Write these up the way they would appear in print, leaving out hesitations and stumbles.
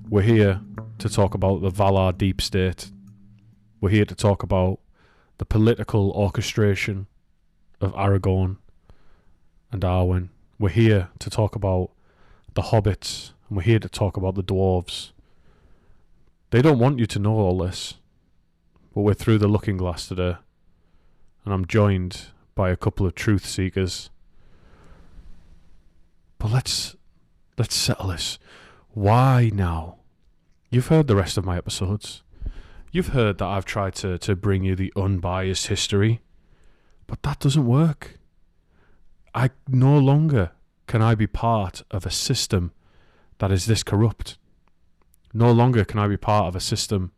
We're here to talk about the Valar Deep State. We're here to talk about the political orchestration of Aragorn and Arwen. We're here to talk about the hobbits, and we're here to talk about the dwarves. They don't want you to know all this, but we're through the looking glass today, and I'm joined by a couple of truth seekers. But let's settle this. Why now? You've heard the rest of my episodes. You've heard that I've tried to bring you the unbiased history, but that doesn't work. I no longer can I be part of a system that is this corrupt. No longer can I be part of a system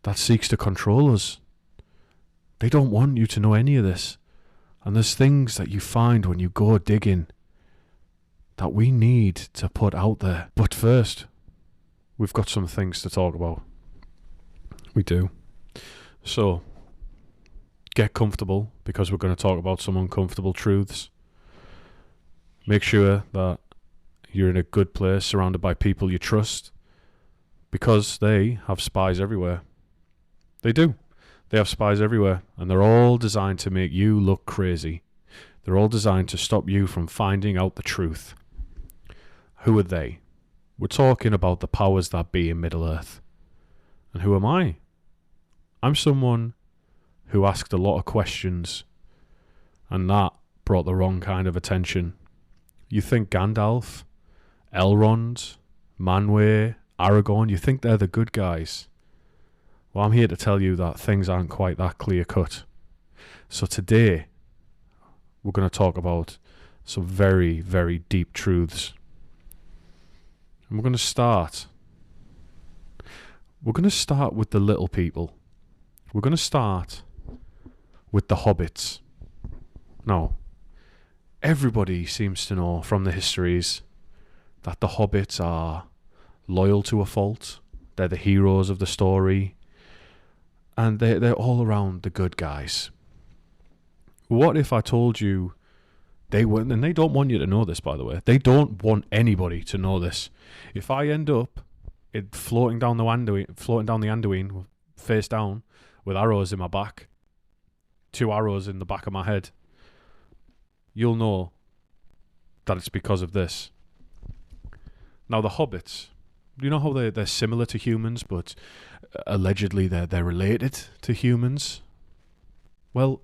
that seeks to control us. They don't want you to know any of this. And there's things that you find when you go digging that we need to put out there. But first, we've got some things to talk about. We do. So, get comfortable, because we're going to talk about some uncomfortable truths. Make sure that you're in a good place, surrounded by people you trust, because they have spies everywhere. They do. They have spies everywhere, and they're all designed to make you look crazy. They're all designed to stop you from finding out the truth. Who are they? We're talking about the powers that be in Middle-earth. And who am I? I'm someone who asked a lot of questions, and that brought the wrong kind of attention. You think Gandalf, Elrond, Manwë, Aragorn, you think they're the good guys. Well, I'm here to tell you that things aren't quite that clear-cut. So today, we're going to talk about some very, very deep truths. And we're going to start with the little people. We're going to start with the hobbits. Now, everybody seems to know from the histories that the hobbits are loyal to a fault. They're the heroes of the story. And they're all around the good guys. What if I told you they weren't, and they don't want you to know this, by the way. They don't want anybody to know this. If I end up floating down the Anduin, face down, with arrows in my back, 2 arrows in the back of my head, you'll know that it's because of this. Now, the hobbits, you know how they're similar to humans, but allegedly they're related to humans? Well,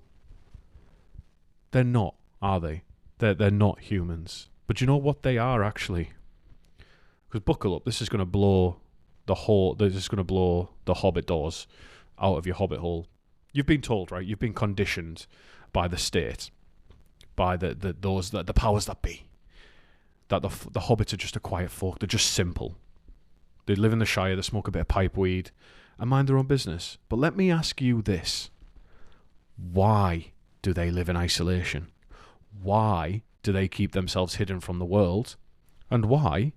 they're not, are they? They're not humans. But you know what they are, actually? Because buckle up, this is going to blow the hobbit doors out of your hobbit hole. You've been told, right? You've been conditioned by the state, by the powers that be, that the hobbits are just a quiet folk. They're just simple. They live in the Shire, they smoke a bit of pipe weed, and mind their own business. But let me ask you this. Why do they live in isolation? Why do they keep themselves hidden from the world? And why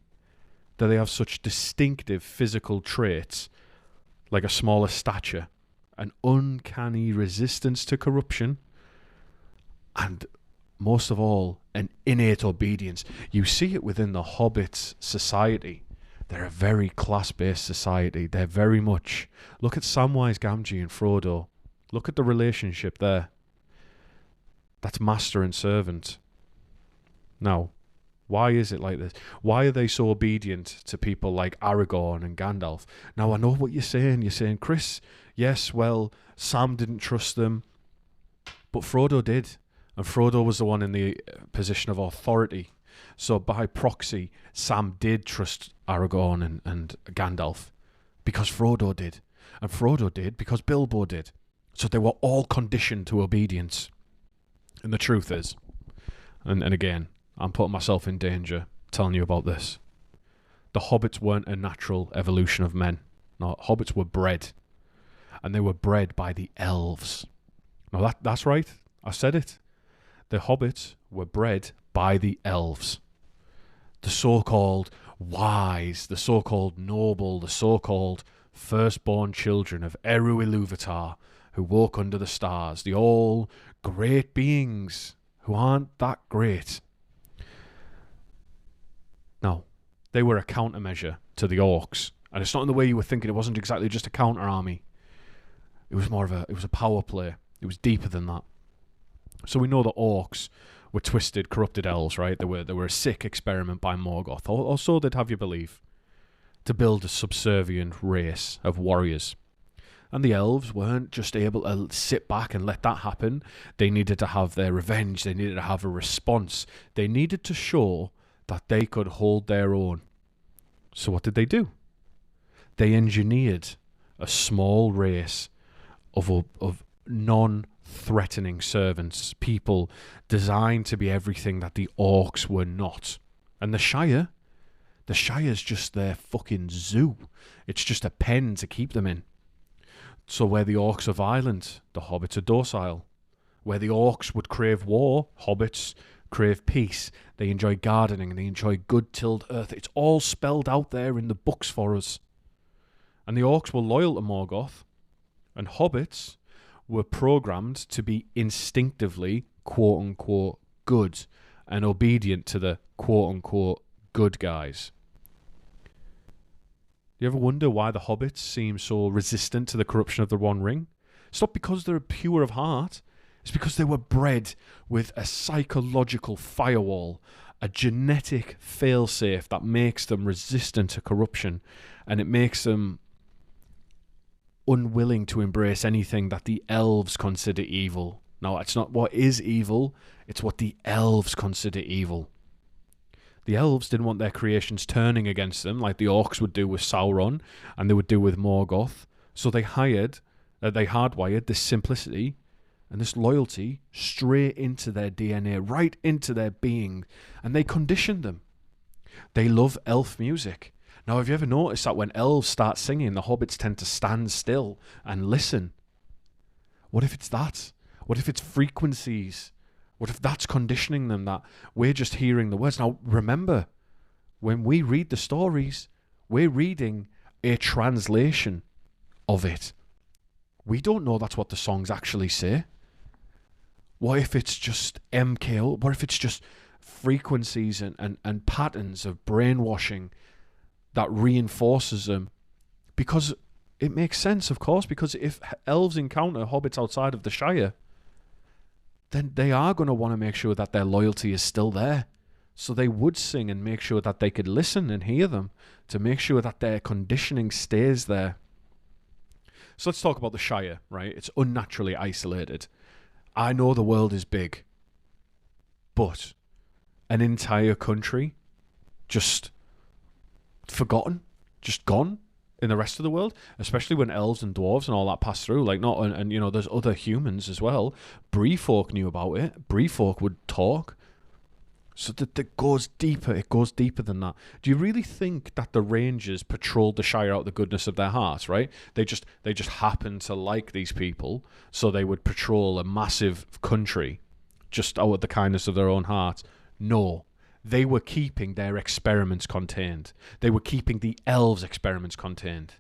do they have such distinctive physical traits, like a smaller stature, an uncanny resistance to corruption, and most of all, an innate obedience? You see it within the hobbits' society. They're a very class-based society. They're very much... Look at Samwise Gamgee and Frodo. Look at the relationship there. That's master and servant. Now, why is it like this? Why are they so obedient to people like Aragorn and Gandalf? Now, I know what you're saying. You're saying, Chris, yes, well, Sam didn't trust them, but Frodo did. And Frodo was the one in the position of authority. So by proxy, Sam did trust Aragorn and Gandalf because Frodo did. And Frodo did because Bilbo did. So they were all conditioned to obedience. And the truth is, and again, I'm putting myself in danger telling you about this, the hobbits weren't a natural evolution of men. No, hobbits were bred. And they were bred by the elves. Now that's right. I said it. The hobbits were bred by the elves. The so-called wise, the so-called noble, the so-called firstborn children of Eru Ilúvatar, who walk under the stars, the all great beings who aren't that great. Now, They were a countermeasure to the orcs. And it's not in the way you were thinking. It wasn't exactly just a counter army. It was more of it was a power play. It was deeper than that. So we know the orcs were twisted, corrupted elves, right? They were a sick experiment by Morgoth. Or so they'd have you believe. To build a subservient race of warriors. And the elves weren't just able to sit back and let that happen. They needed to have their revenge. They needed to have a response. They needed to show that they could hold their own. So what did they do? They engineered a small race of non-threatening servants, people designed to be everything that the orcs were not. And the Shire's just their fucking zoo. It's just a pen to keep them in. So where the orcs are violent, the hobbits are docile. Where the orcs would crave war, hobbits crave peace. They enjoy gardening and they enjoy good tilled earth. It's all spelled out there in the books for us. And the orcs were loyal to Morgoth, and hobbits were programmed to be instinctively, quote-unquote, good and obedient to the, quote-unquote, good guys. Do you ever wonder why the hobbits seem so resistant to the corruption of the One Ring? It's not because they're pure of heart. It's because they were bred with a psychological firewall, a genetic failsafe that makes them resistant to corruption, and it makes them unwilling to embrace anything that the elves consider evil. Now, it's not what is evil, it's what the elves consider evil. The elves didn't want their creations turning against them like the orcs would do with Sauron and they would do with Morgoth. So they hardwired this simplicity and this loyalty straight into their DNA, right into their being, and they conditioned them. They love elf music. Now, have you ever noticed that when elves start singing, the hobbits tend to stand still and listen? What if it's that? What if it's frequencies? What if that's conditioning them, that we're just hearing the words? Now, remember, when we read the stories, we're reading a translation of it. We don't know that's what the songs actually say. What if it's just MKO? What if it's just frequencies and patterns of brainwashing that reinforces them? Because it makes sense, of course, because if elves encounter hobbits outside of the Shire, then they are going to want to make sure that their loyalty is still there. So they would sing and make sure that they could listen and hear them to make sure that their conditioning stays there. So let's talk about the Shire, right? It's unnaturally isolated. I know the world is big, but an entire country just forgotten, just gone in the rest of the world, especially when elves and dwarves and all that pass through. Like, not, and you know, there's other humans as well. Bree folk knew about it. Bree folk would talk. So that goes deeper. It goes deeper than that. Do you really think that the Rangers patrolled the Shire out of the goodness of their hearts, right? They just happened to like these people, so they would patrol a massive country just out of the kindness of their own hearts? No. They were keeping their experiments contained. They were keeping the elves' experiments contained.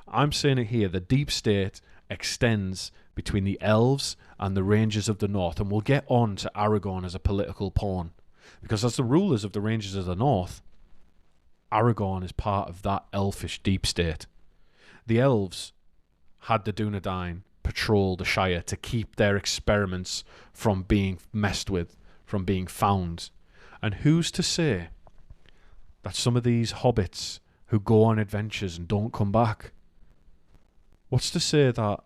I'm saying it here. The Deep State extends between the elves and the Rangers of the North, and we'll get on to Aragorn as a political pawn. Because as the rulers of the Rangers of the North, Aragorn is part of that elfish Deep State. The elves had the Dunedain patrol the Shire to keep their experiments from being messed with, from being found. And who's to say that some of these hobbits who go on adventures and don't come back, what's to say that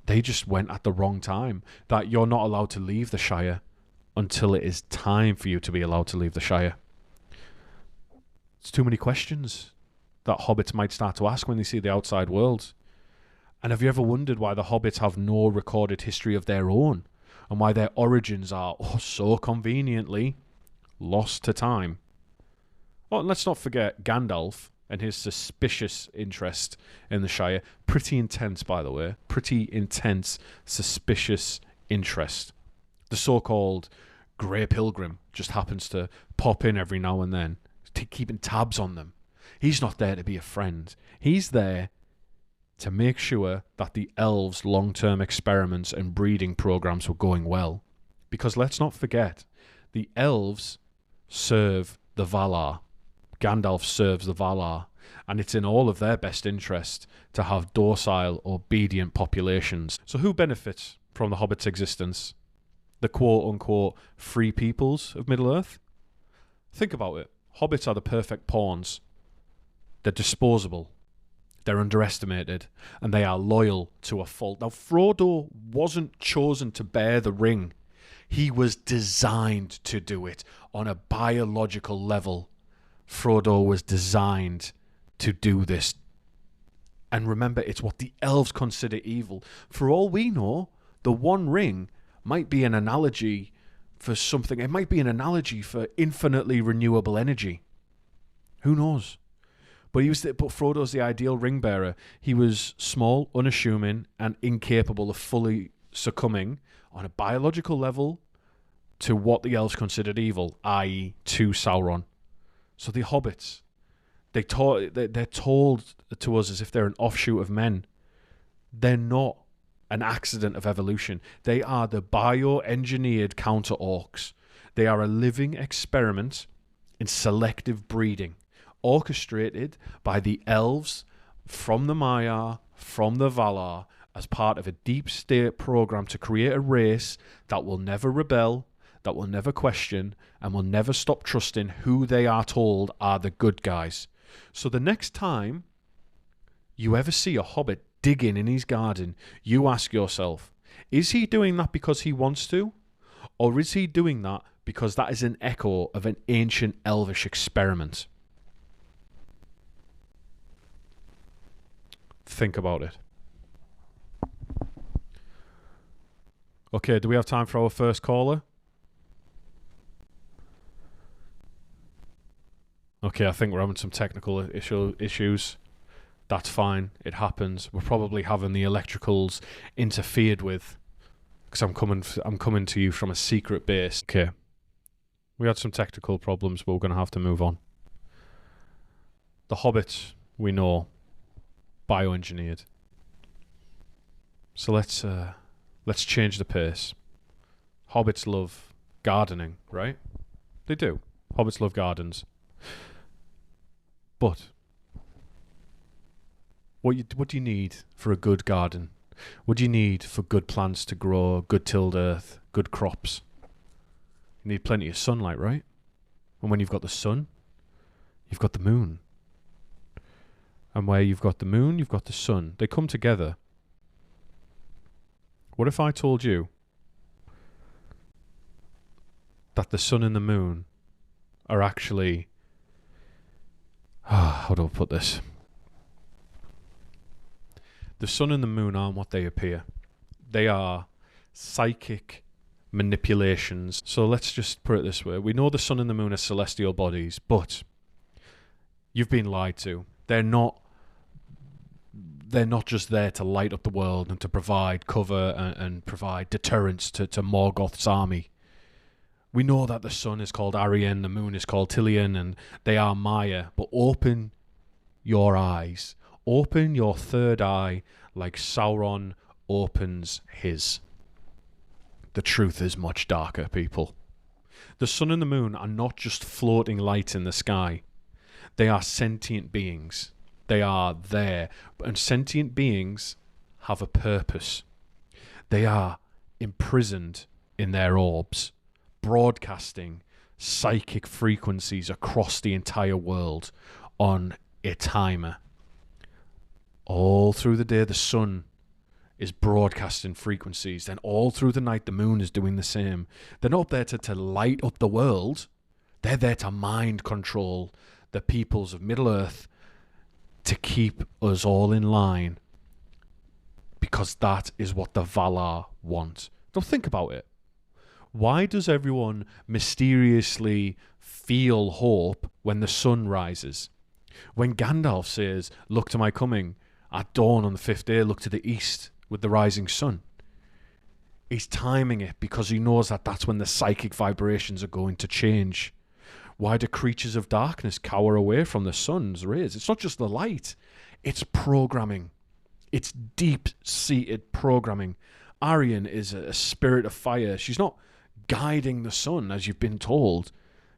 they just went at the wrong time, that you're not allowed to leave the Shire until it is time for you to be allowed to leave the Shire? It's too many questions that hobbits might start to ask when they see the outside world. And have you ever wondered why the hobbits have no recorded history of their own, and why their origins are so conveniently lost to time? Oh, and let's not forget Gandalf and his suspicious interest in the Shire. Pretty intense, by the way. Pretty intense, suspicious interest. The so-called Grey Pilgrim just happens to pop in every now and then, keeping tabs on them. He's not there to be a friend. He's there to make sure that the elves' long-term experiments and breeding programs were going well. Because let's not forget, the elves serve the Valar. Gandalf serves the Valar, and it's in all of their best interest to have docile, obedient populations. So who benefits from the Hobbit's existence? The quote-unquote free peoples of Middle-earth? Think about it. Hobbits are the perfect pawns. They're disposable. They're underestimated. And they are loyal to a fault. Now, Frodo wasn't chosen to bear the ring. He was designed to do it on a biological level. Frodo was designed to do this. And remember, it's what the elves consider evil. For all we know, the One Ring might be an analogy for something. It might be an analogy for infinitely renewable energy. Who knows? But Frodo's the ideal ring bearer. He was small, unassuming, and incapable of fully succumbing on a biological level to what the elves considered evil, i.e. to Sauron. So the hobbits, they're told to us as if they're an offshoot of men. They're not an accident of evolution. They are the bioengineered counter-orcs. They are a living experiment in selective breeding, orchestrated by the elves from the Maiar, from the Valar, as part of a deep state program to create a race that will never rebel, that will never question, and will never stop trusting who they are told are the good guys. So the next time you ever see a hobbit digging in his garden, you ask yourself, is he doing that because he wants to? Or is he doing that because that is an echo of an ancient elvish experiment? Think about it. Okay, do we have time for our first caller? Okay, I think we're having some technical issues. That's fine. It happens. We're probably having the electricals interfered with because I'm coming to you from a secret base. Okay. We had some technical problems, but we're going to have to move on. The hobbits, we know, bioengineered. So let's change the pace. Hobbits love gardening, right? They do. Hobbits love gardens. But what do you need for a good garden? What do you need for good plants to grow, good tilled earth, good crops? You need plenty of sunlight, right? And when you've got the sun, you've got the moon. And where you've got the moon, you've got the sun. They come together. What if I told you that the sun and the moon are actually... how do I put this? The sun and the moon aren't what they appear. They are psychic manipulations. So let's just put it this way. We know the sun and the moon are celestial bodies, but you've been lied to. They're not just there to light up the world and to provide cover and provide deterrence to Morgoth's army. We know that the sun is called Arian, the moon is called Tilion, and they are Maya. But open your eyes. Open your third eye like Sauron opens his. The truth is much darker, people. The sun and the moon are not just floating light in the sky. They are sentient beings. They are there. And sentient beings have a purpose. They are imprisoned in their orbs, broadcasting psychic frequencies across the entire world on a timer. All through the day, the sun is broadcasting frequencies. Then all through the night, the moon is doing the same. They're not there to light up the world. They're there to mind control the peoples of Middle-earth, to keep us all in line, because that is what the Valar want. Don't think about it. Why does everyone mysteriously feel hope when the sun rises? When Gandalf says, "Look to my coming, at dawn on the fifth day, look to the east with the rising sun." He's timing it because he knows that that's when the psychic vibrations are going to change. Why do creatures of darkness cower away from the sun's rays? It's not just the light. It's programming. It's deep-seated programming. Arian is a spirit of fire. She's not guiding the sun, as you've been told.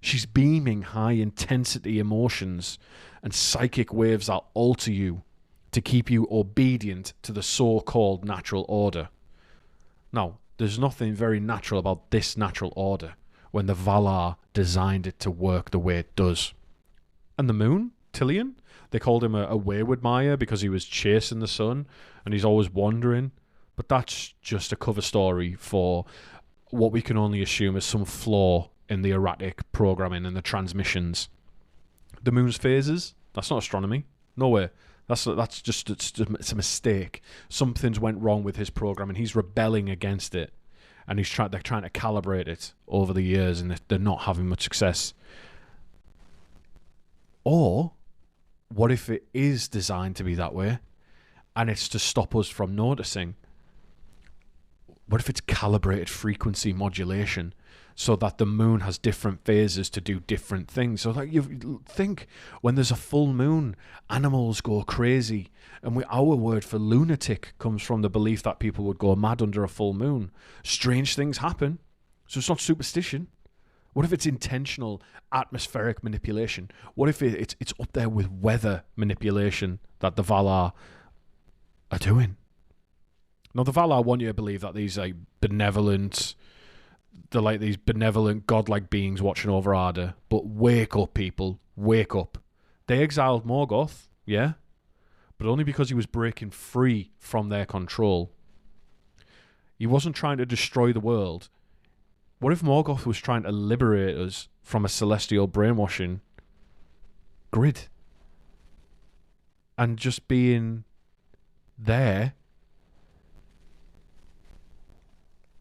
She's beaming high-intensity emotions and psychic waves that alter you to keep you obedient to the so-called natural order. Now, there's nothing very natural about this natural order when the Valar designed it to work the way it does. And the moon, Tilion, they called him a wayward Maya because he was chasing the sun and he's always wandering. But that's just a cover story for what we can only assume is some flaw in the erratic programming and the transmissions. The moon's phases, that's not astronomy. No way. That's just it's a mistake. Something's went wrong with his programming. He's rebelling against it. And they're trying to calibrate it over the years and they're not having much success. Or what if it is designed to be that way and it's to stop us from noticing? What if it's calibrated frequency modulation so that the moon has different phases to do different things? So like you think when there's a full moon, animals go crazy. And our word for lunatic comes from the belief that people would go mad under a full moon. Strange things happen. So it's not superstition. What if it's intentional atmospheric manipulation? What if it's up there with weather manipulation that the Valar are doing? Now, the Valar want you to believe that these they're like these benevolent, godlike beings watching over Arda. But wake up, people. Wake up. They exiled Morgoth, yeah? But only because he was breaking free from their control. He wasn't trying to destroy the world. What if Morgoth was trying to liberate us from a celestial brainwashing grid? And just being there,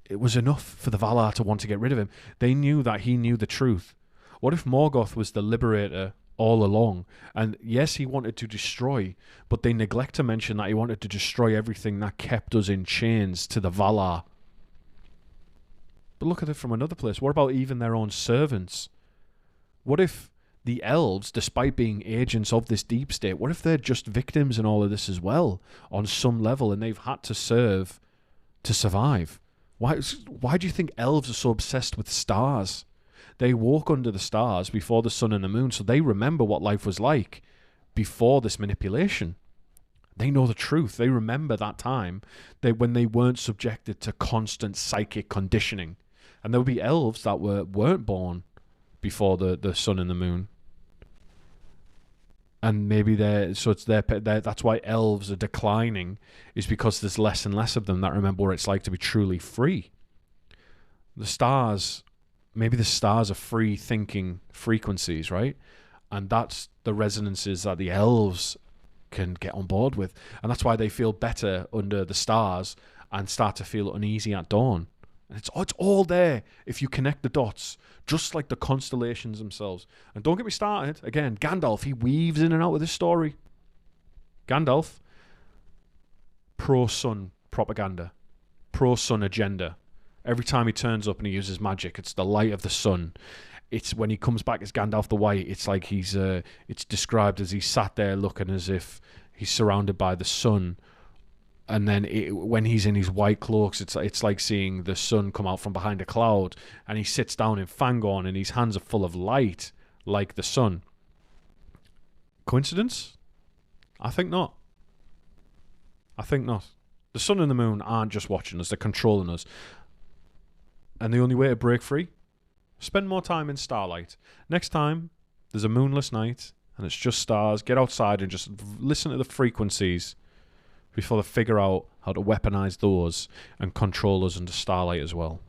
it was enough for the Valar to want to get rid of him. They knew that he knew the truth. What if Morgoth was the liberator all along? And yes, he wanted to destroy, but they neglect to mention that he wanted to destroy everything that kept us in chains to the Valar. But look at it from another place. What about even their own servants? What if the elves, despite being agents of this deep state, what if they're just victims in all of this as well, on some level, and they've had to serve to survive? Why do you think elves are so obsessed with stars? They walk under the stars before the sun and the moon, so they remember what life was like before this manipulation. They know the truth. They remember that time when they weren't subjected to constant psychic conditioning. And there would be elves that weren't born before the sun and the moon. And maybe that's why elves are declining, is because there's less and less of them that remember what it's like to be truly free. The stars, maybe the stars are free thinking frequencies, right? And that's the resonances that the elves can get on board with. And that's why they feel better under the stars and start to feel uneasy at dawn. And it's all there if you connect the dots, just like the constellations themselves. And don't get me started. Again, Gandalf, he weaves in and out of this story. Gandalf, pro-sun propaganda, pro-sun agenda. Every time he turns up and he uses magic, it's the light of the sun. It's when he comes back as Gandalf the White, it's like it's described as he's sat there looking as if he's surrounded by the sun. And then when he's in his white cloaks, it's like seeing the sun come out from behind a cloud. And he sits down in Fangorn and his hands are full of light, like the sun. Coincidence? I think not. I think not. The sun and the moon aren't just watching us, they're controlling us. And the only way to break free? Spend more time in starlight. Next time there's a moonless night and it's just stars, get outside and just listen to the frequencies before they figure out how to weaponize those and control us under starlight as well.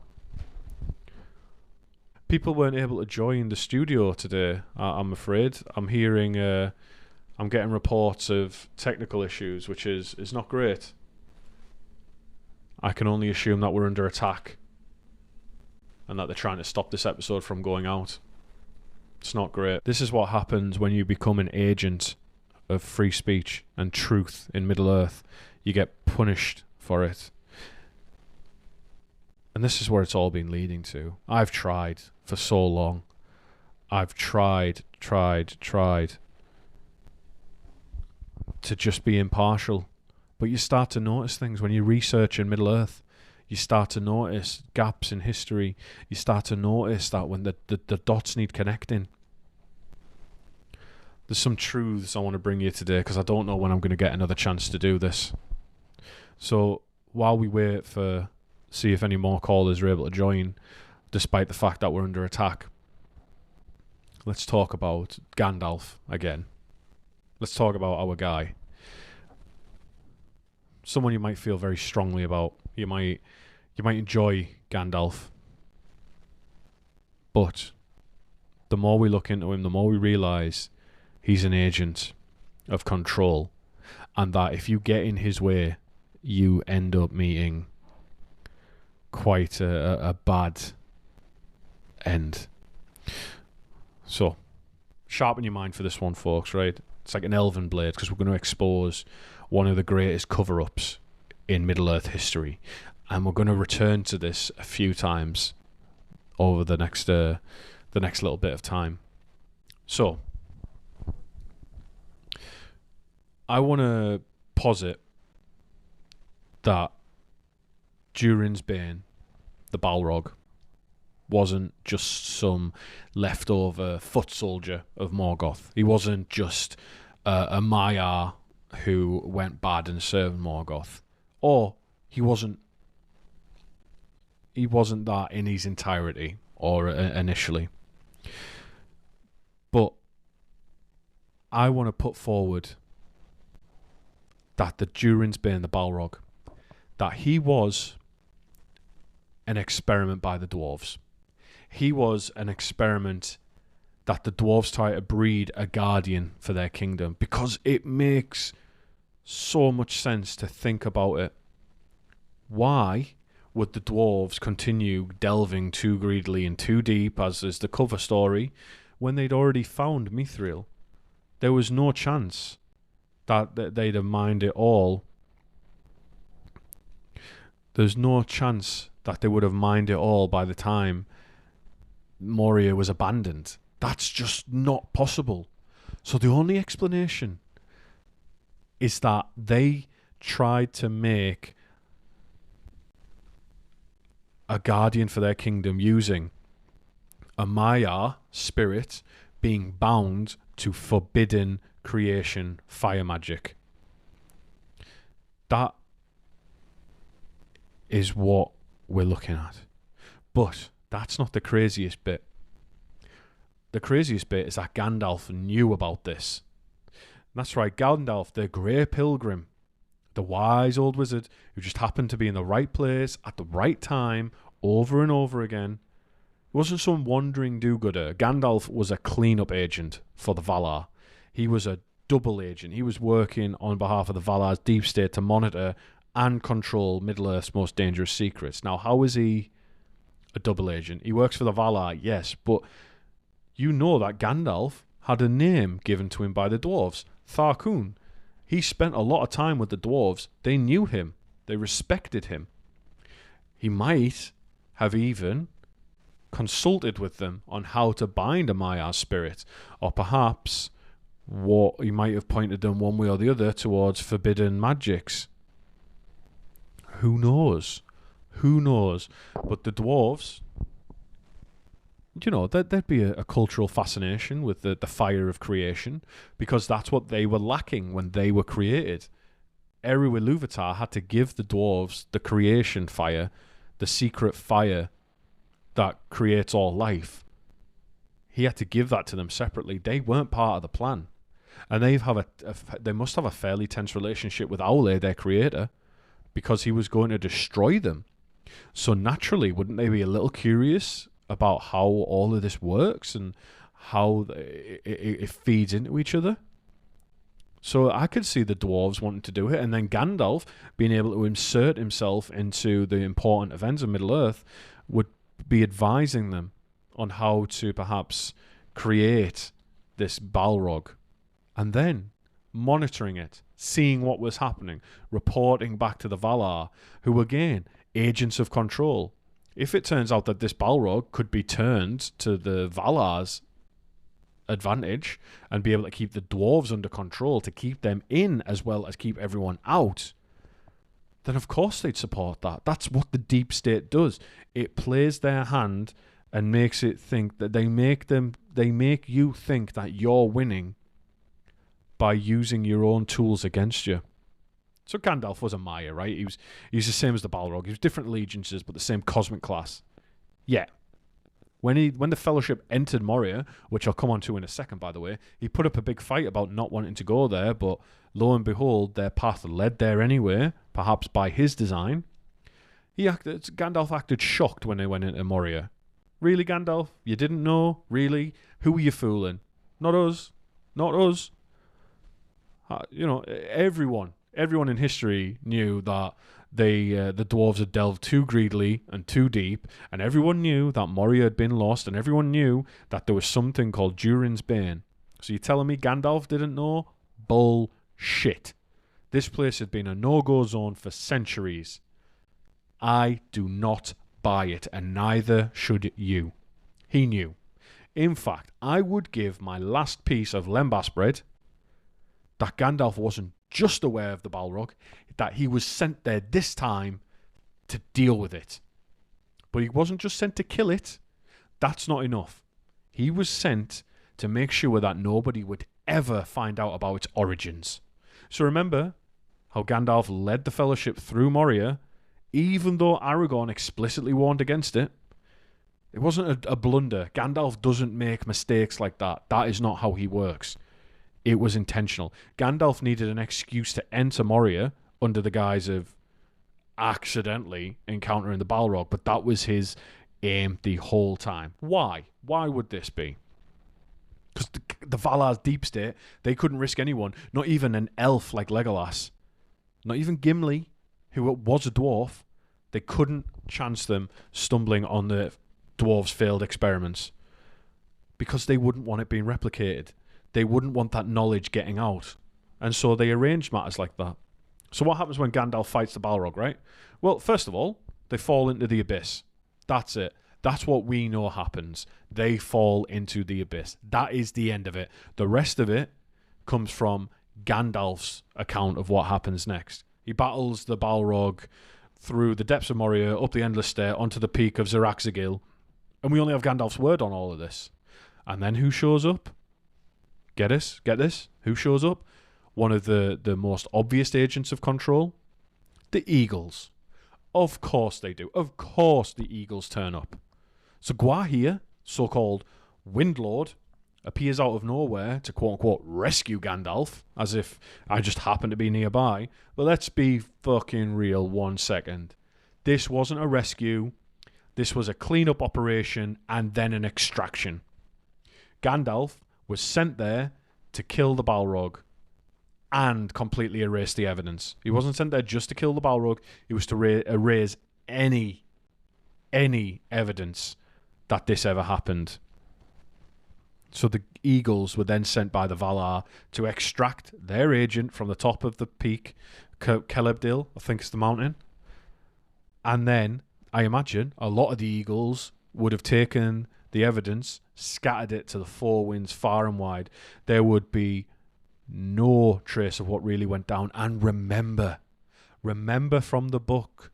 People weren't able to join the studio today, I'm afraid. I'm getting reports of technical issues, which is not great. I can only assume that we're under attack and that they're trying to stop this episode from going out. It's not great. This is what happens when you become an agent of free speech and truth in Middle-earth. You get punished for it. And this is where it's all been leading to. I've tried for so long. I've tried to just be impartial. But you start to notice things when you research in Middle-earth. You start to notice gaps in history. You start to notice that when the dots need connecting. There's some truths I want to bring you today because I don't know when I'm going to get another chance to do this. So while we wait for see if any more callers are able to join, despite the fact that we're under attack, let's talk about Gandalf again. Let's talk about our guy. Someone you might feel very strongly about. You might enjoy Gandalf. But the more we look into him, the more we realise he's an agent of control. And that if you get in his way, you end up meeting quite a bad end. So, sharpen your mind for this one, folks, right? It's like an elven blade, because we're going to expose one of the greatest cover-ups in Middle-earth history. And we're going to return to this a few times over the next little bit of time. So, I want to posit that Durin's Bane, the Balrog, wasn't just some leftover foot soldier of Morgoth. He wasn't just a Maiar who went bad and served Morgoth. Or he wasn't that in his entirety or initially. But I want to put forward that the Durin's Bane, the Balrog, that he was an experiment by the dwarves. He was an experiment that the dwarves tried to breed a guardian for their kingdom, because it makes so much sense to think about it. Why would the dwarves continue delving too greedily and too deep, as is the cover story, when they'd already found Mithril? There was no chance that they'd have mined it all. There's no chance that they would have mined it all by the time Moria was abandoned. That's just not possible. So the only explanation is that they tried to make a guardian for their kingdom using a Maiar spirit being bound to forbidden creation fire magic. That is what we're looking at. But that's not the craziest bit. The craziest bit is that Gandalf knew about this. And that's right, Gandalf, the Grey Pilgrim, the wise old wizard who just happened to be in the right place at the right time over and over again. He wasn't some wandering do-gooder. Gandalf was a clean-up agent for the Valar. He was a double agent. He was working on behalf of the Valar's Deep State to monitor and control Middle-earth's most dangerous secrets. Now, how is he a double agent? He works for the Valar, yes, but you know that Gandalf had a name given to him by the dwarves, Tharkun. He spent a lot of time with the dwarves. They knew him. They respected him. He might have even consulted with them on how to bind a Maiar spirit, or perhaps what he might have pointed them one way or the other towards forbidden magics. Who knows? Who knows? But the dwarves, you know, there'd be a cultural fascination with the fire of creation, because that's what they were lacking when they were created. Eru Ilúvatar had to give the dwarves the creation fire, the secret fire that creates all life. He had to give that to them separately. They weren't part of the plan. And they must have a fairly tense relationship with Aule, their creator, because he was going to destroy them. So naturally, wouldn't they be a little curious about how all of this works and how it feeds into each other? So I could see the dwarves wanting to do it, and then Gandalf being able to insert himself into the important events of Middle-earth would be advising them on how to perhaps create this Balrog, and then monitoring it, seeing what was happening, reporting back to the Valar, who again, agents of control. If it turns out that this Balrog could be turned to the Valar's advantage and be able to keep the dwarves under control, to keep them in as well as keep everyone out, then of course they'd support that. That's what the deep state does. It plays their hand and makes it think that they make you think that you're winning by using your own tools against you. So Gandalf was a Maya, right? He's the same as the Balrog. He was different allegiances, but the same cosmic class. Yeah. When the Fellowship entered Moria, which I'll come on to in a second, by the way, he put up a big fight about not wanting to go there, but lo and behold, their path led there anyway, perhaps by his design. Gandalf acted shocked when they went into Moria. Really, Gandalf? You didn't know? Really? Who were you fooling? Not us. Not us. Everyone in history knew that the dwarves had delved too greedily and too deep, and everyone knew that Moria had been lost, and everyone knew that there was something called Durin's Bane. So you're telling me Gandalf didn't know? Bullshit. This place had been a no-go zone for centuries. I do not buy it, and neither should you. He knew. In fact, I would give my last piece of lembas bread that Gandalf wasn't just aware of the Balrog, that he was sent there this time to deal with it. But he wasn't just sent to kill it. That's not enough. He was sent to make sure that nobody would ever find out about its origins. So remember how Gandalf led the Fellowship through Moria, even though Aragorn explicitly warned against it. It wasn't a blunder. Gandalf doesn't make mistakes like that. That is not how he works. It was intentional. Gandalf needed an excuse to enter Moria under the guise of accidentally encountering the Balrog, but that was his aim the whole time. Why? Why would this be? Because the Valar's Deep State, they couldn't risk anyone, not even an elf like Legolas, not even Gimli, who was a dwarf. They couldn't chance them stumbling on the dwarves' failed experiments because they wouldn't want it being replicated. They wouldn't want that knowledge getting out. And so they arranged matters like that. So what happens when Gandalf fights the Balrog, right? Well, first of all, they fall into the abyss. That's it. That's what we know happens. They fall into the abyss. That is the end of it. The rest of it comes from Gandalf's account of what happens next. He battles the Balrog through the depths of Moria, up the Endless Stair, onto the peak of Ziraxagil. And we only have Gandalf's word on all of this. And then who shows up? Get this? Who shows up? One of the most obvious agents of control? The Eagles. Of course they do. Of course the Eagles turn up. So Gwahir, so-called Windlord, appears out of nowhere to quote-unquote rescue Gandalf, as if I just happened to be nearby. But let's be fucking real 1 second. This wasn't a rescue. This was a clean-up operation and then an extraction. Gandalf was sent there to kill the Balrog and completely erase the evidence. He wasn't sent there just to kill the Balrog. He was to erase any evidence that this ever happened. So the Eagles were then sent by the Valar to extract their agent from the top of the peak, Celebdil, I think it's the mountain. And then, I imagine, a lot of the Eagles would have taken the evidence, scattered it to the four winds far and wide. There would be no trace of what really went down. And remember from the book,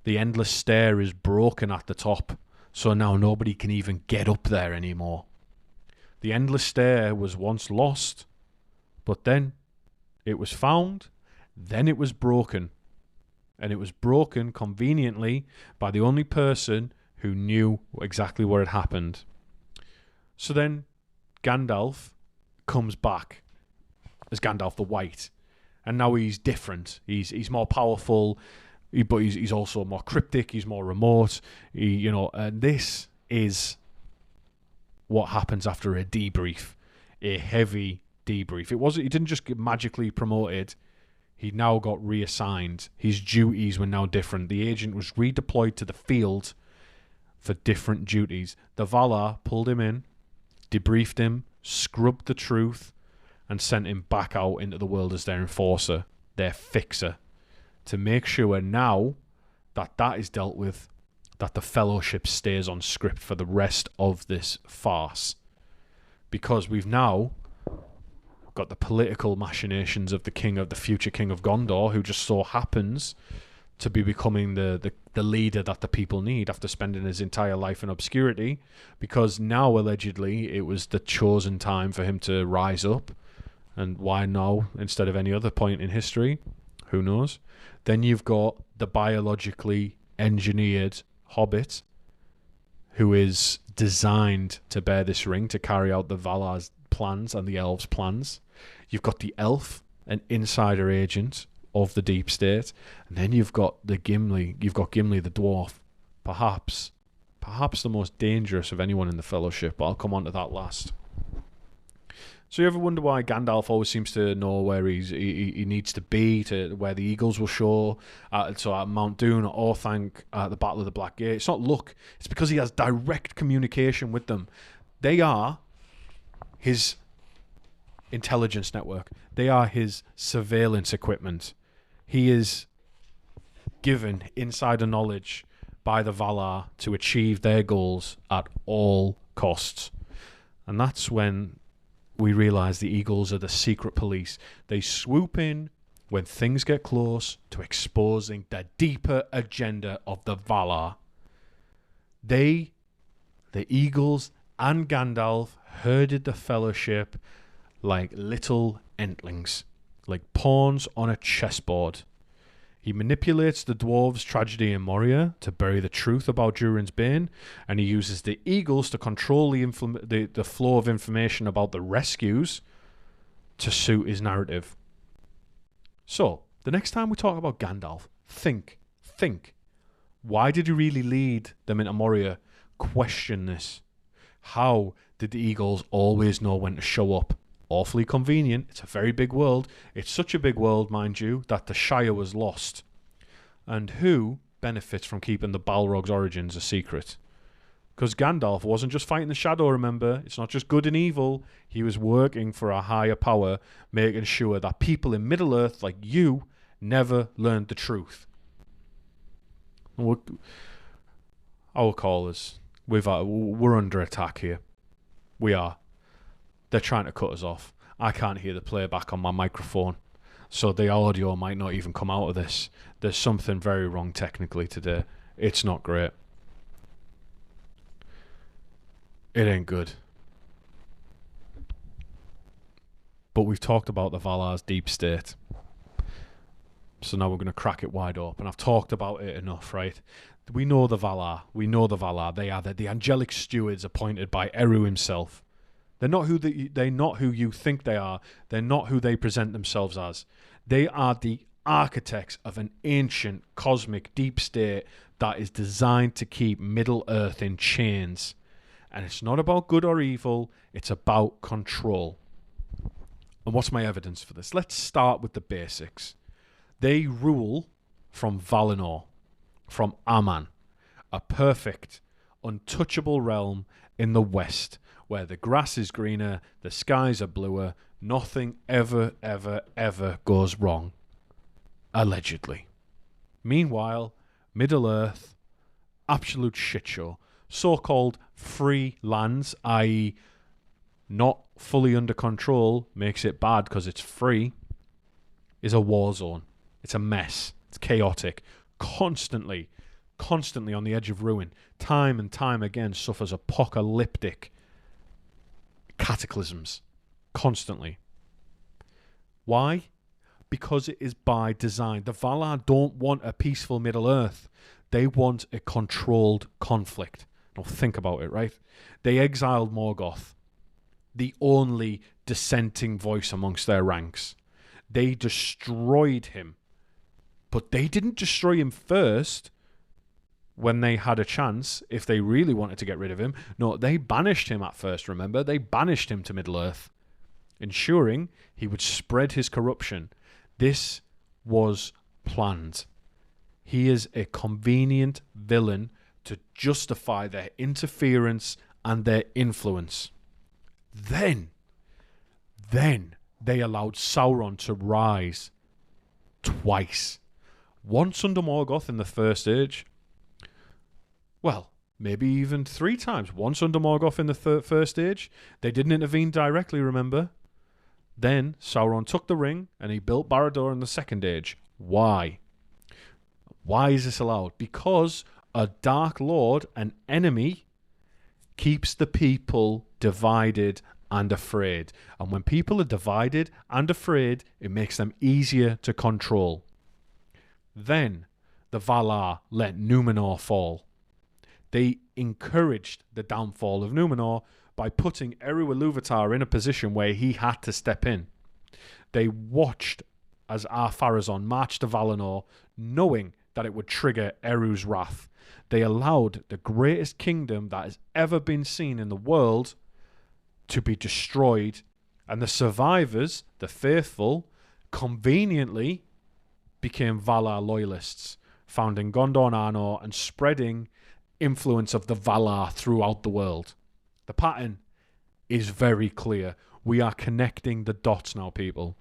the Endless Stair is broken at the top, so now nobody can even get up there anymore. The Endless Stair was once lost, but then it was found, then it was broken. And it was broken conveniently by the only person who knew exactly what had happened. So then Gandalf comes back as Gandalf the White, and now he's different. He's more powerful, but he's also more cryptic. He's more remote. And this is what happens after a debrief, a heavy debrief. He didn't just get magically promoted. He now got reassigned. His duties were now different. The agent was redeployed to the field for different duties. The Valar pulled him in, debriefed him, scrubbed the truth, and sent him back out into the world as their enforcer, their fixer, to make sure now that is dealt with, that the Fellowship stays on script for the rest of this farce. Because we've now got the political machinations of the future king of Gondor, who just so happens to be becoming the leader that the people need after spending his entire life in obscurity, because now allegedly it was the chosen time for him to rise up. And why now instead of any other point in history? Who knows? Then you've got the biologically engineered hobbit, who is designed to bear this ring to carry out the Valar's plans and the elves' plans. You've got the elf, an insider agent of the Deep State, and then you've got Gimli the dwarf, perhaps the most dangerous of anyone in the Fellowship, but I'll come on to that last. So you ever wonder why Gandalf always seems to know where he needs to be, to where the eagles will show? So at Mount Doom or Orthanc at the Battle of the Black Gate. It's not luck. It's because he has direct communication with them. They are his intelligence network. They are his surveillance equipment. He is given insider knowledge by the Valar to achieve their goals at all costs. And that's when we realise the Eagles are the secret police. They swoop in when things get close to exposing the deeper agenda of the Valar. They, the Eagles and Gandalf, herded the Fellowship like little entlings, like pawns on a chessboard. He manipulates the dwarves' tragedy in Moria to bury the truth about Durin's Bane, and he uses the eagles to control the flow of information about the rescues to suit his narrative. So, the next time we talk about Gandalf, think. Why did he really lead them into Moria? Question this. How did the eagles always know when to show up? Awfully convenient. It's a very big world. It's such a big world, mind you, that the Shire was lost. And who benefits from keeping the Balrog's origins a secret? Because Gandalf wasn't just fighting the Shadow, remember? It's not just good and evil. He was working for a higher power, making sure that people in Middle-earth like you never learned the truth. Our callers, we're under attack here. We are. They're trying to cut us off. I can't hear the playback on my microphone, so the audio might not even come out of this. There's something very wrong technically today. It's not great. It ain't good. But we've talked about the Valar's Deep State. So now we're going to crack it wide open. I've talked about it enough, right? We know the Valar. They are the angelic stewards appointed by Eru himself. They're not who you think they are. They're not who they present themselves as. They are the architects of an ancient cosmic deep state that is designed to keep Middle-earth in chains. And it's not about good or evil. It's about control. And what's my evidence for this? Let's start with the basics. They rule from Valinor, from Aman, a perfect, untouchable realm in the west, where the grass is greener, the skies are bluer, nothing ever goes wrong. Allegedly. Meanwhile, Middle-earth, absolute shitshow. So-called free lands, i.e. not fully under control, makes it bad because it's free, is a war zone. It's a mess. It's chaotic. Constantly on the edge of ruin. Time and time again suffers apocalyptic cataclysms. Constantly. Why? Because it is by design. The Valar don't want a peaceful Middle-earth. They want a controlled conflict. Now think about it, right? They exiled Morgoth, the only dissenting voice amongst their ranks. They destroyed him. But they didn't destroy him first when they had a chance, if they really wanted to get rid of him. No, they banished him at first, remember? They banished him to Middle-earth, ensuring he would spread his corruption. This was planned. He is a convenient villain to justify their interference and their influence. Then they allowed Sauron to rise twice. Once under Morgoth in the First Age. Well, maybe even 3 times. Once under Morgoth in the First Age. They didn't intervene directly, remember? Then Sauron took the ring and he built Barad-dûr in the Second Age. Why? Why is this allowed? Because a Dark Lord, an enemy, keeps the people divided and afraid. And when people are divided and afraid, it makes them easier to control. Then the Valar let Numenor fall. They encouraged the downfall of Numenor by putting Eru Ilúvatar in a position where he had to step in. They watched as Ar-Pharazôn marched to Valinor, knowing that it would trigger Eru's wrath. They allowed the greatest kingdom that has ever been seen in the world to be destroyed, and the survivors, the faithful, conveniently became Valar loyalists, founding Gondor and Arnor and spreading influence of the Valar throughout the world. The pattern is very clear. We are connecting the dots now, people.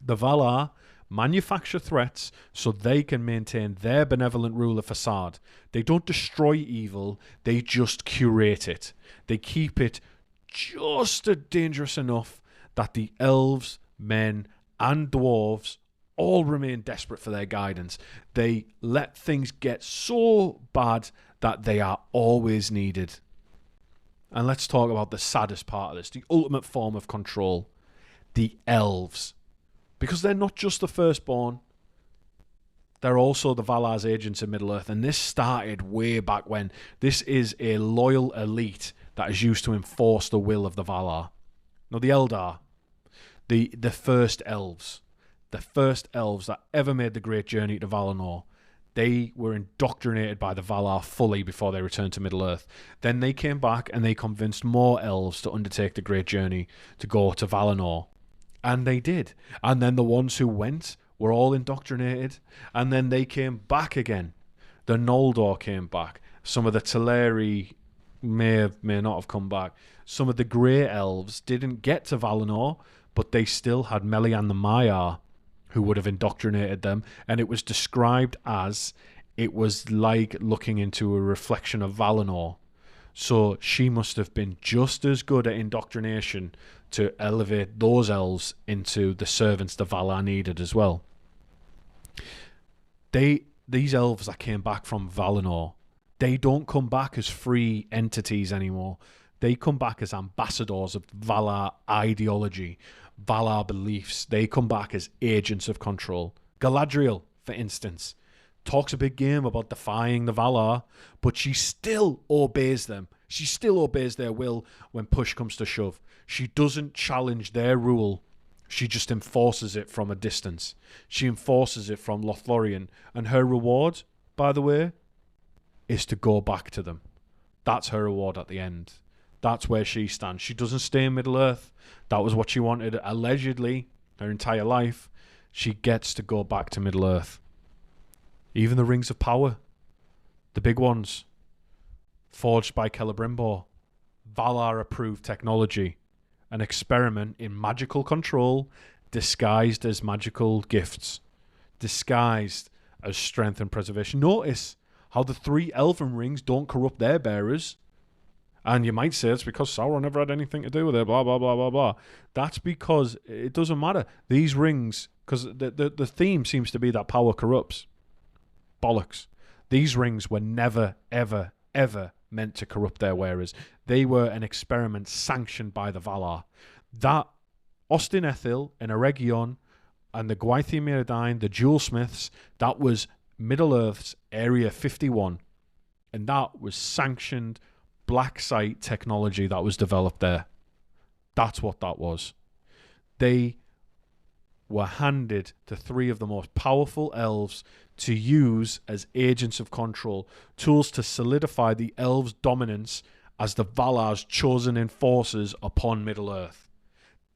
The Valar manufacture threats so they can maintain their benevolent ruler facade. They don't destroy evil, they just curate it. They keep it just dangerous enough that the elves, men, and dwarves all remain desperate for their guidance. They let things get so bad that they are always needed. And let's talk about the saddest part of this, the ultimate form of control, the elves. Because they're not just the firstborn, they're also the Valar's agents in Middle-earth. And this started way back when. This is a loyal elite that is used to enforce the will of the Valar. Now, the Eldar, the first elves that ever made the great journey to Valinor, they were indoctrinated by the Valar fully before they returned to Middle-earth. Then they came back and they convinced more elves to undertake the great journey to go to Valinor. And they did. And then the ones who went were all indoctrinated. And then they came back again. The Noldor came back. Some of the Teleri may not have come back. Some of the Grey Elves didn't get to Valinor, but they still had Melian the Maiar, who would have indoctrinated them. And it was described as it was like looking into a reflection of Valinor. So she must have been just as good at indoctrination to elevate those elves into the servants the Valar needed as well. These elves that came back from Valinor, they don't come back as free entities anymore. They come back as ambassadors of Valar ideology, Valar beliefs. They come back as agents of control. Galadriel, for instance, talks a big game about defying the Valar, but she still obeys them. She still obeys their will when push comes to shove. She doesn't challenge their rule. She just enforces it from a distance. She enforces it from Lothlorien. And her reward, by the way, is to go back to them. That's her reward at the end. That's where she stands. She doesn't stay in Middle-earth. That was what she wanted, allegedly, her entire life. She gets to go back to Middle-earth. Even the Rings of Power, the big ones, forged by Celebrimbor, Valar-approved technology, an experiment in magical control disguised as magical gifts, disguised as strength and preservation. Notice how the 3 elven rings don't corrupt their bearers. And you might say it's because Sauron never had anything to do with it, blah, blah, blah, blah, blah. That's because it doesn't matter. These rings, because the theme seems to be that power corrupts. Bollocks. These rings were never, ever, ever meant to corrupt their wearers. They were an experiment sanctioned by the Valar. That Ostin Ethil and Eregion and the Gwaithir Miradyne, the Jewelsmiths, that was Middle-earth's Area 51. And that was sanctioned black site technology that was developed there. That's what that was. They were handed to 3 of the most powerful elves to use as agents of control, tools to solidify the elves' dominance as the Valar's chosen enforcers upon Middle-earth.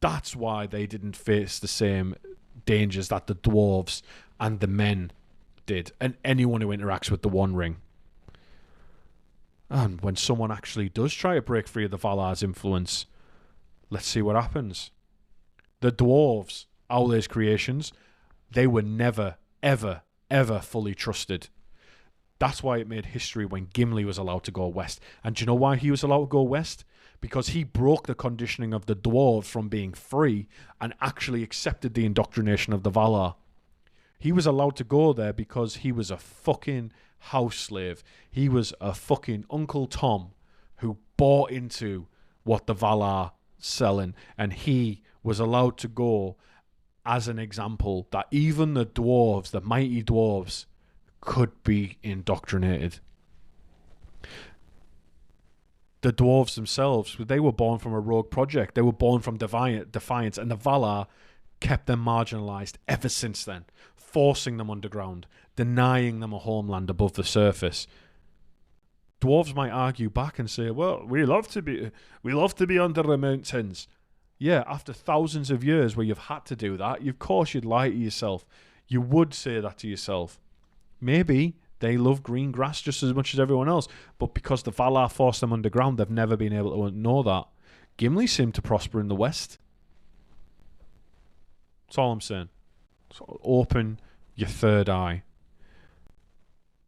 That's why they didn't face the same dangers that the dwarves and the men did, and anyone who interacts with the One Ring. And when someone actually does try to break free of the Valar's influence, let's see what happens. The dwarves, Aule's creations, they were never, ever, ever fully trusted. That's why it made history when Gimli was allowed to go west. And do you know why he was allowed to go west? because he broke the conditioning of the dwarves from being free and actually accepted the indoctrination of the Valar. He was allowed to go there because he was a fucking house slave. He was a fucking Uncle Tom who bought into what the Valar selling, and he was allowed to go as an example that even the dwarves, the mighty dwarves, could be indoctrinated. The dwarves themselves, they were born from a rogue project. They were born from defiance, and the Valar kept them marginalised ever since then, forcing them underground, denying them a homeland above the surface. Dwarves might argue back and say, well, we love to be under the mountains. Yeah, after thousands of years where you've had to do that, of course you'd lie to yourself. You would say that to yourself. Maybe they love green grass just as much as everyone else, but because the Valar forced them underground, they've never been able to know that. Gimli seemed to prosper in the West. That's all I'm saying. So open your third eye.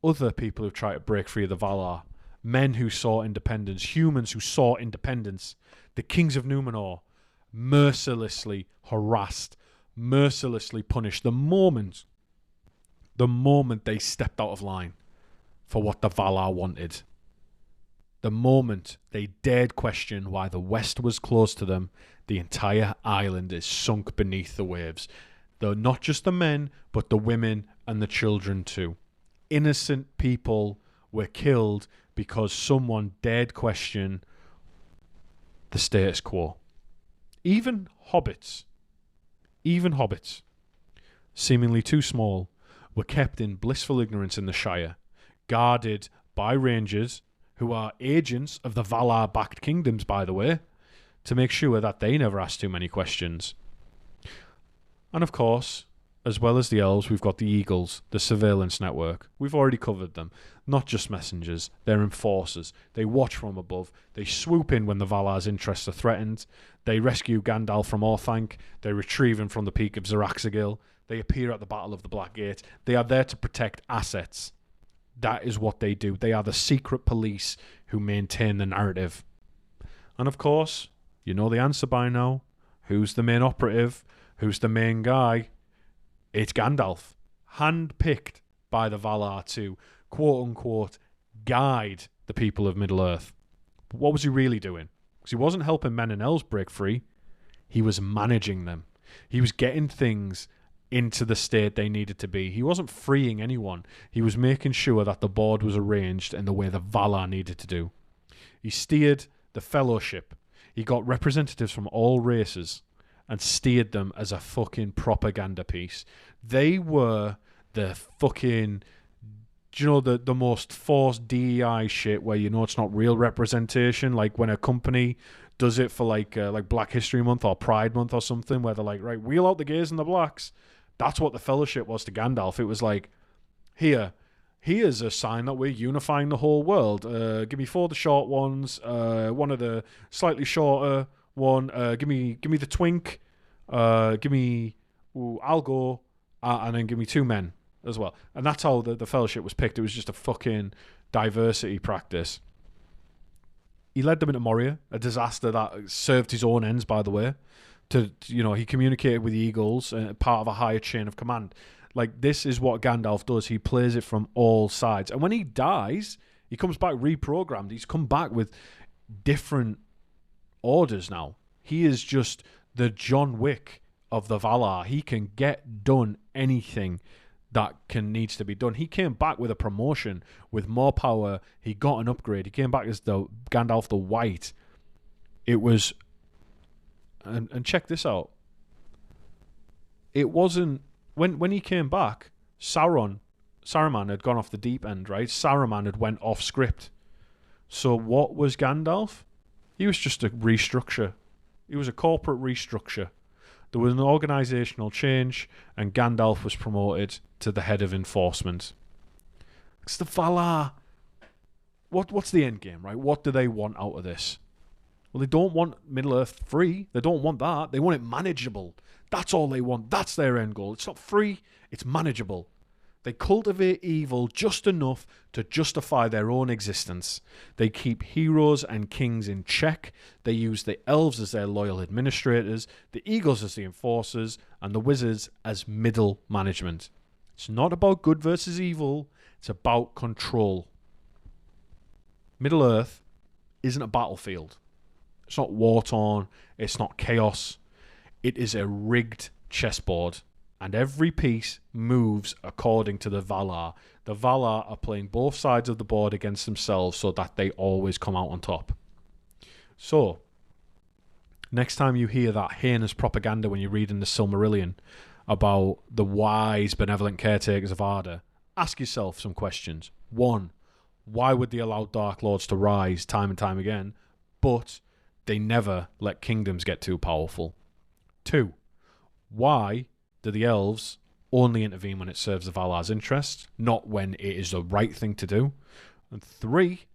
Other people who try to break free of the Valar, men who sought independence, humans who sought independence, the kings of Numenor, mercilessly harassed, mercilessly punished the moment they stepped out of line for what the Valar wanted. The moment they dared question why the West was closed to them, the entire island is sunk beneath the waves. Though not just the men, but the women and the children too. Innocent people were killed because someone dared question the status quo. Even hobbits, seemingly too small, were kept in blissful ignorance in the Shire, guarded by rangers who are agents of the Valar-backed kingdoms, by the way, to make sure that they never ask too many questions. And of course, as well as the elves, we've got the eagles, the surveillance network. We've already covered them. Not just messengers, they're enforcers. They watch from above. They swoop in when the Valar's interests are threatened. They rescue Gandalf from Orthanc. They retrieve him from the peak of Zaraxagil. They appear at the Battle of the Black Gate. They are there to protect assets. That is what they do. They are the secret police who maintain the narrative. And of course, you know the answer by now. Who's the main operative? Who's the main guy? It's Gandalf, handpicked by the Valar to, quote-unquote, guide the people of Middle-earth. But what was he really doing? Because he wasn't helping men and elves break free. He was managing them. He was getting things into the state they needed to be. He wasn't freeing anyone. He was making sure that the board was arranged in the way the Valar needed to do. He steered the Fellowship. He got representatives from all races and steered them as a fucking propaganda piece. They were the fucking, do you know, the most forced DEI shit where you know it's not real representation, like when a company does it for like Black History Month or Pride Month or something, where they're like, right, wheel out the gays and the blacks. That's what the Fellowship was to Gandalf. It was like, here's a sign that we're unifying the whole world. Give me 4 of the short ones, one of the slightly shorter one, give me the twink, give me, I'll go, and then give me 2 men as well. And that's how the Fellowship was picked. It was just a fucking diversity practice. He led them into Moria, a disaster that served his own ends, by the way. He communicated with the Eagles, part of a higher chain of command. Like, this is what Gandalf does. He plays it from all sides. And when he dies, he comes back reprogrammed. He's come back with different orders now. He is just the John Wick of the Valar. He can get done anything that needs to be done. He came back with a promotion, with more power. He got an upgrade. He came back as the Gandalf the White. It was, and check this out. It wasn't when he came back. Saruman had gone off the deep end, right? Saruman had went off script. So what was Gandalf? He was just a restructure. He was a corporate restructure. There was an organisational change, and Gandalf was promoted to the head of enforcement. It's the Valar. What's the end game, right? What do they want out of this? Well, they don't want Middle-earth free. They don't want that. They want it manageable. That's all they want. That's their end goal. It's not free. It's manageable. They cultivate evil just enough to justify their own existence. They keep heroes and kings in check. They use the elves as their loyal administrators, the eagles as the enforcers, and the wizards as middle management. It's not about good versus evil. It's about control. Middle-earth isn't a battlefield. It's not war-torn. It's not chaos. It is a rigged chessboard. And every piece moves according to the Valar. The Valar are playing both sides of the board against themselves so that they always come out on top. So, next time you hear that heinous propaganda when you're reading the Silmarillion about the wise, benevolent caretakers of Arda, ask yourself some questions. 1, why would they allow Dark Lords to rise time and time again, but they never let kingdoms get too powerful? 2, why do the elves only intervene when it serves the Valar's interest, not when it is the right thing to do? And 3,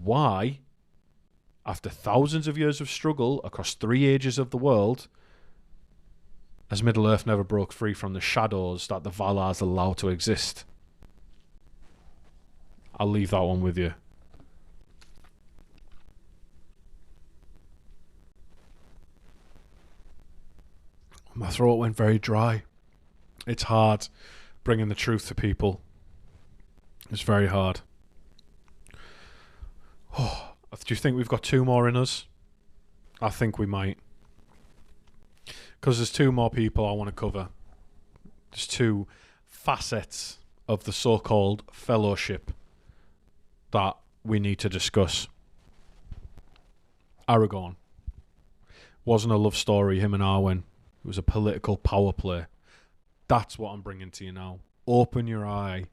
why, after thousands of years of struggle across 3 ages of the world, has Middle-earth never broke free from the shadows that the Valars allow to exist? I'll leave that one with you. My throat went very dry. It's hard bringing the truth to people. It's very hard. Oh, do you think we've got 2 more in us? I think we might. Because there's 2 more people I want to cover. There's 2 facets of the so-called fellowship that we need to discuss. Aragorn. Wasn't a love story, him and Arwen. It was a political power play. That's what I'm bringing to you now. Open your eye.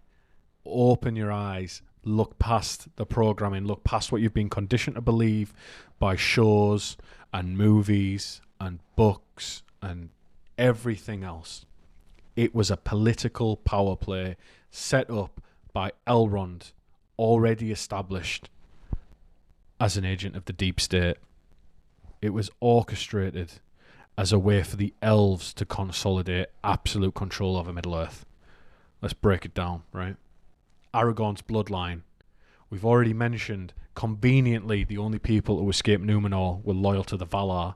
Open your eyes. Look past the programming. Look past what you've been conditioned to believe by shows and movies and books and everything else. It was a political power play set up by Elrond, already established as an agent of the Deep State. It was orchestrated as a way for the elves to consolidate absolute control over Middle-earth. Let's break it down, right? Aragorn's bloodline. We've already mentioned, conveniently, the only people who escaped Numenor were loyal to the Valar.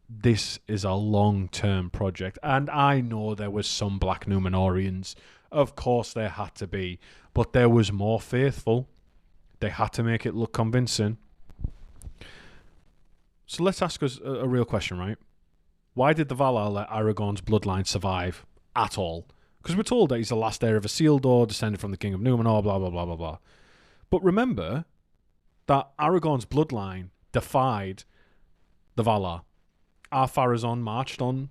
This is a long-term project, and I know there was some Black Numenorians. Of course there had to be, but there was more faithful. They had to make it look convincing. So let's ask us a real question, right? Why did the Valar let Aragorn's bloodline survive at all? Because we're told that he's the last heir of Isildur, descended from the King of Numenor, blah, blah, blah, blah, blah. But remember that Aragorn's bloodline defied the Valar. Ar-Pharazôn marched on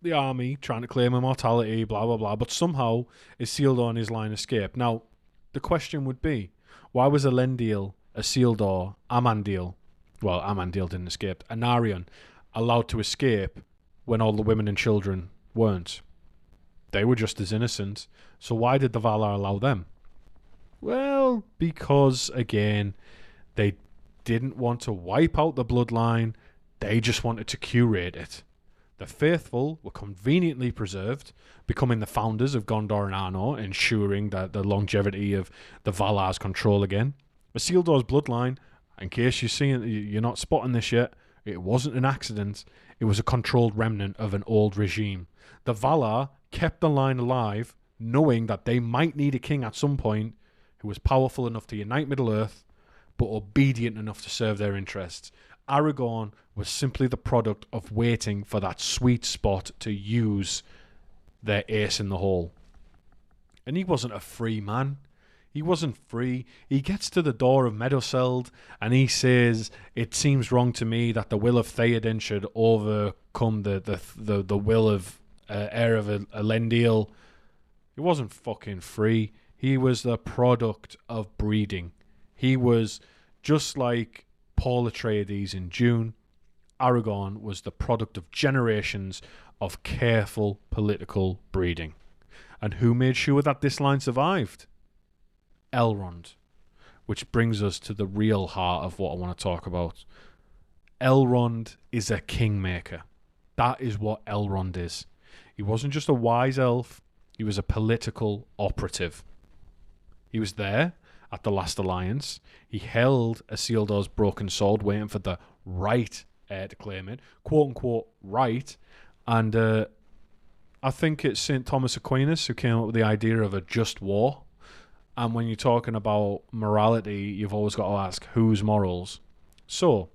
the army, trying to claim immortality, blah, blah, blah. But somehow Isildur and his line escaped. Now, the question would be, why was Elendil, Isildur, Amandil, well, Amandil didn't escape, Anarion, allowed to escape when all the women and children weren't? They were just as innocent. So why did the Valar allow them? Well, because, again, they didn't want to wipe out the bloodline. They just wanted to curate it. The faithful were conveniently preserved, becoming the founders of Gondor and Arnor, ensuring that the longevity of the Valar's control again. Isildur's bloodline, in case you're not spotting this yet, it wasn't an accident. It was a controlled remnant of an old regime. The Valar kept the line alive, knowing that they might need a king at some point who was powerful enough to unite Middle-earth, but obedient enough to serve their interests. Aragorn was simply the product of waiting for that sweet spot to use their ace in the hole. And he wasn't a free man. He wasn't free. He gets to the door of Meduseld and he says, "It seems wrong to me that the will of Theoden should overcome the will of heir of Elendil." He wasn't fucking free. He was the product of breeding. He was just like Paul Atreides in Dune. Aragorn was the product of generations of careful political breeding. And who made sure that this line survived? Elrond. Which brings us to the real heart of what I want to talk about. Elrond is a kingmaker. That is what Elrond is. He wasn't just a wise elf. He was a political operative. He was there at the last alliance. He held Isildur's broken sword, waiting for the right heir to claim it. Quote unquote right. And I think it's St. Thomas Aquinas who came up with the idea of a just war. And when you're talking about morality, you've always got to ask, whose morals? So,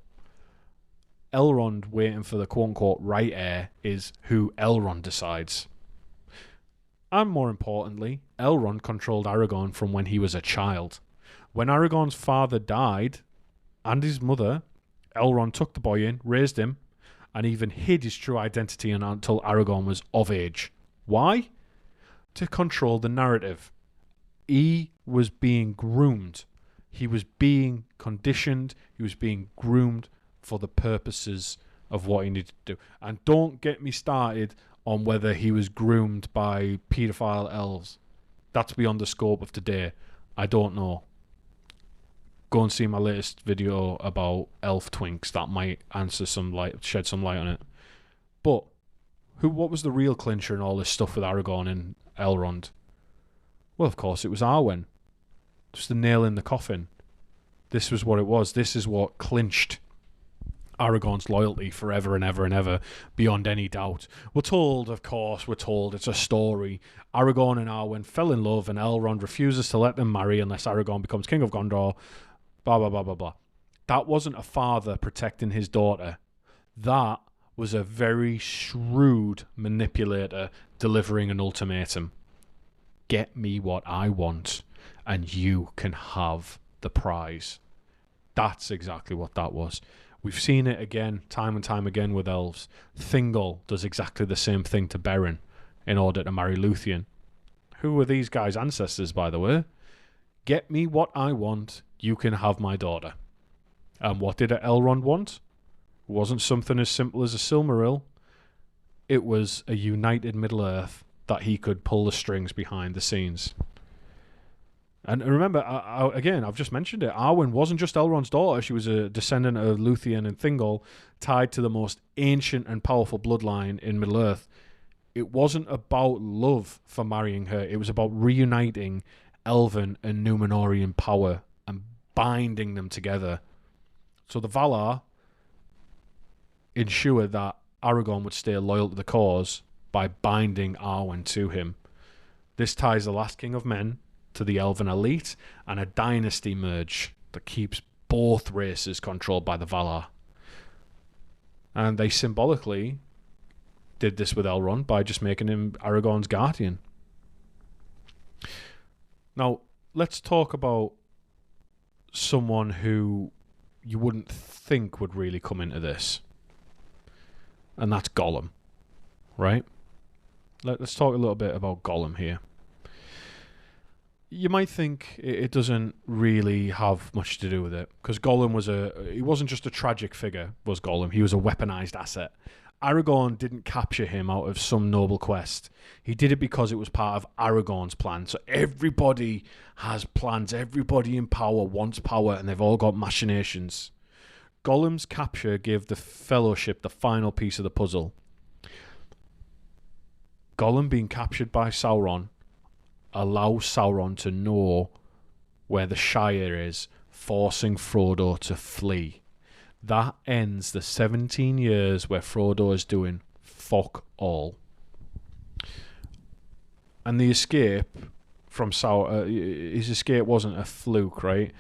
Elrond waiting for the quote-unquote right heir is who Elrond decides. And more importantly, Elrond controlled Aragorn from when he was a child. When Aragorn's father died, and his mother, Elrond took the boy in, raised him, and even hid his true identity until Aragorn was of age. Why? To control the narrative. He was being groomed. He was being conditioned. He was being groomed for the purposes of what he needed to do. And don't get me started on whether he was groomed by paedophile elves. That's beyond the scope of today. I don't know. Go and see my latest video about elf twinks. That might shed some light on it. But what was the real clincher in all this stuff with Aragorn and Elrond? Well, of course, it was Arwen. Just the nail in the coffin. This was what it was. This is what clinched Aragorn's loyalty forever and ever and ever, beyond any doubt. We're told it's a story. Aragorn and Arwen fell in love and Elrond refuses to let them marry unless Aragorn becomes king of Gondor. Blah, blah, blah, blah, blah. That wasn't a father protecting his daughter. That was a very shrewd manipulator delivering an ultimatum. Get me what I want and you can have the prize. That's exactly what that was. We've seen it again, time and time again with elves. Thingol does exactly the same thing to Beren in order to marry Luthien. Who were these guys' ancestors, by the way? Get me what I want, you can have my daughter. And what did Elrond want? It wasn't something as simple as a Silmaril. It was a united Middle-earth that he could pull the strings behind the scenes. And remember, again, I've just mentioned it, Arwen wasn't just Elrond's daughter. She was a descendant of Luthien and Thingol, tied to the most ancient and powerful bloodline in Middle-earth. It wasn't about love for marrying her. It was about reuniting Elven and Númenórean power and binding them together. So the Valar ensured that Aragorn would stay loyal to the cause by binding Arwen to him. This ties the last king of men to the Elven elite and a dynasty merge that keeps both races controlled by the Valar. And they symbolically did this with Elrond by just making him Aragorn's guardian. Now, let's talk about someone who you wouldn't think would really come into this. And that's Gollum, right? Let's talk a little bit about Gollum here. You might think it doesn't really have much to do with it, because Gollum he wasn't just a tragic figure, was Gollum. He was a weaponized asset. Aragorn didn't capture him out of some noble quest. He did it because it was part of Aragorn's plan. So everybody has plans. Everybody in power wants power, and they've all got machinations. Gollum's capture gave the Fellowship the final piece of the puzzle. Gollum being captured by Sauron allows Sauron to know where the Shire is, forcing Frodo to flee. That ends the 17 years where Frodo is doing fuck all. And the escape from Sauron, his escape wasn't a fluke, right?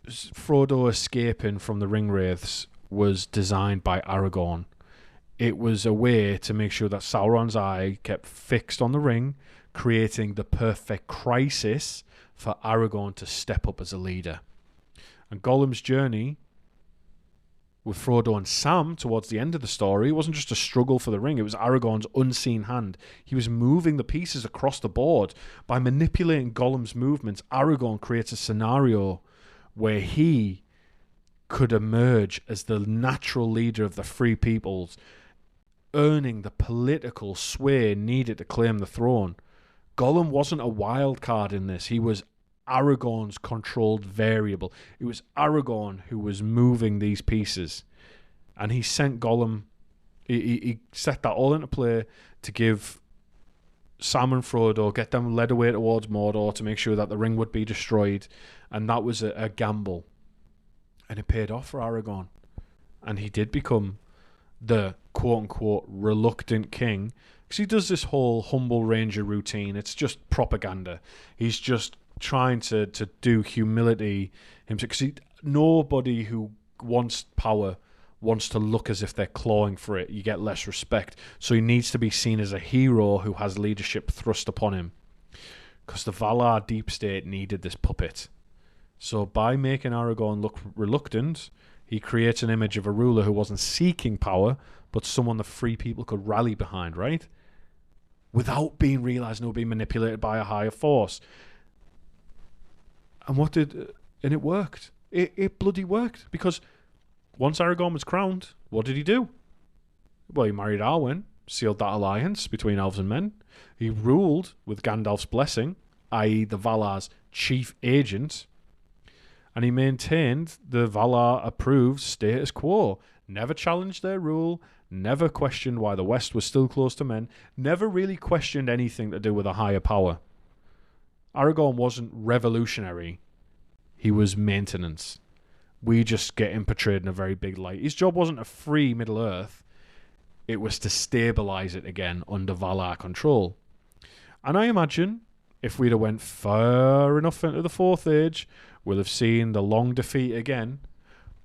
Frodo escaping from the Ringwraiths was designed by Aragorn. It was a way to make sure that Sauron's eye kept fixed on the ring, creating the perfect crisis for Aragorn to step up as a leader. And Gollum's journey with Frodo and Sam towards the end of the story wasn't just a struggle for the ring, it was Aragorn's unseen hand. He was moving the pieces across the board. By manipulating Gollum's movements, Aragorn creates a scenario where he could emerge as the natural leader of the Free Peoples, earning the political sway needed to claim the throne. Gollum wasn't a wild card in this. He was Aragorn's controlled variable. It was Aragorn who was moving these pieces. And he sent Gollum, he set that all into play to give Sam and Frodo, get them led away towards Mordor to make sure that the ring would be destroyed. And that was a gamble. And it paid off for Aragorn. And he did become the quote-unquote reluctant king. Because he does this whole humble ranger routine. It's just propaganda. He's just trying to do humility himself. Because nobody who wants power wants to look as if they're clawing for it. You get less respect. So he needs to be seen as a hero who has leadership thrust upon him. Because the Valar Deep State needed this puppet. So by making Aragorn look reluctant, he creates an image of a ruler who wasn't seeking power, but someone the free people could rally behind, right? Without being realised or being manipulated by a higher force. And it worked. It bloody worked. Because once Aragorn was crowned, what did he do? Well, he married Arwen, sealed that alliance between elves and men. He ruled with Gandalf's blessing, i.e. the Valar's chief agent. And he maintained the Valar-approved status quo. Never challenged their rule, never questioned why the West was still close to men, never really questioned anything to do with a higher power. Aragorn wasn't revolutionary. He was maintenance. We just get him portrayed in a very big light. His job wasn't to free Middle-earth. It was to stabilise it again under Valar control. And I imagine if we'd have went far enough into the Fourth Age, we'll have seen the long defeat again,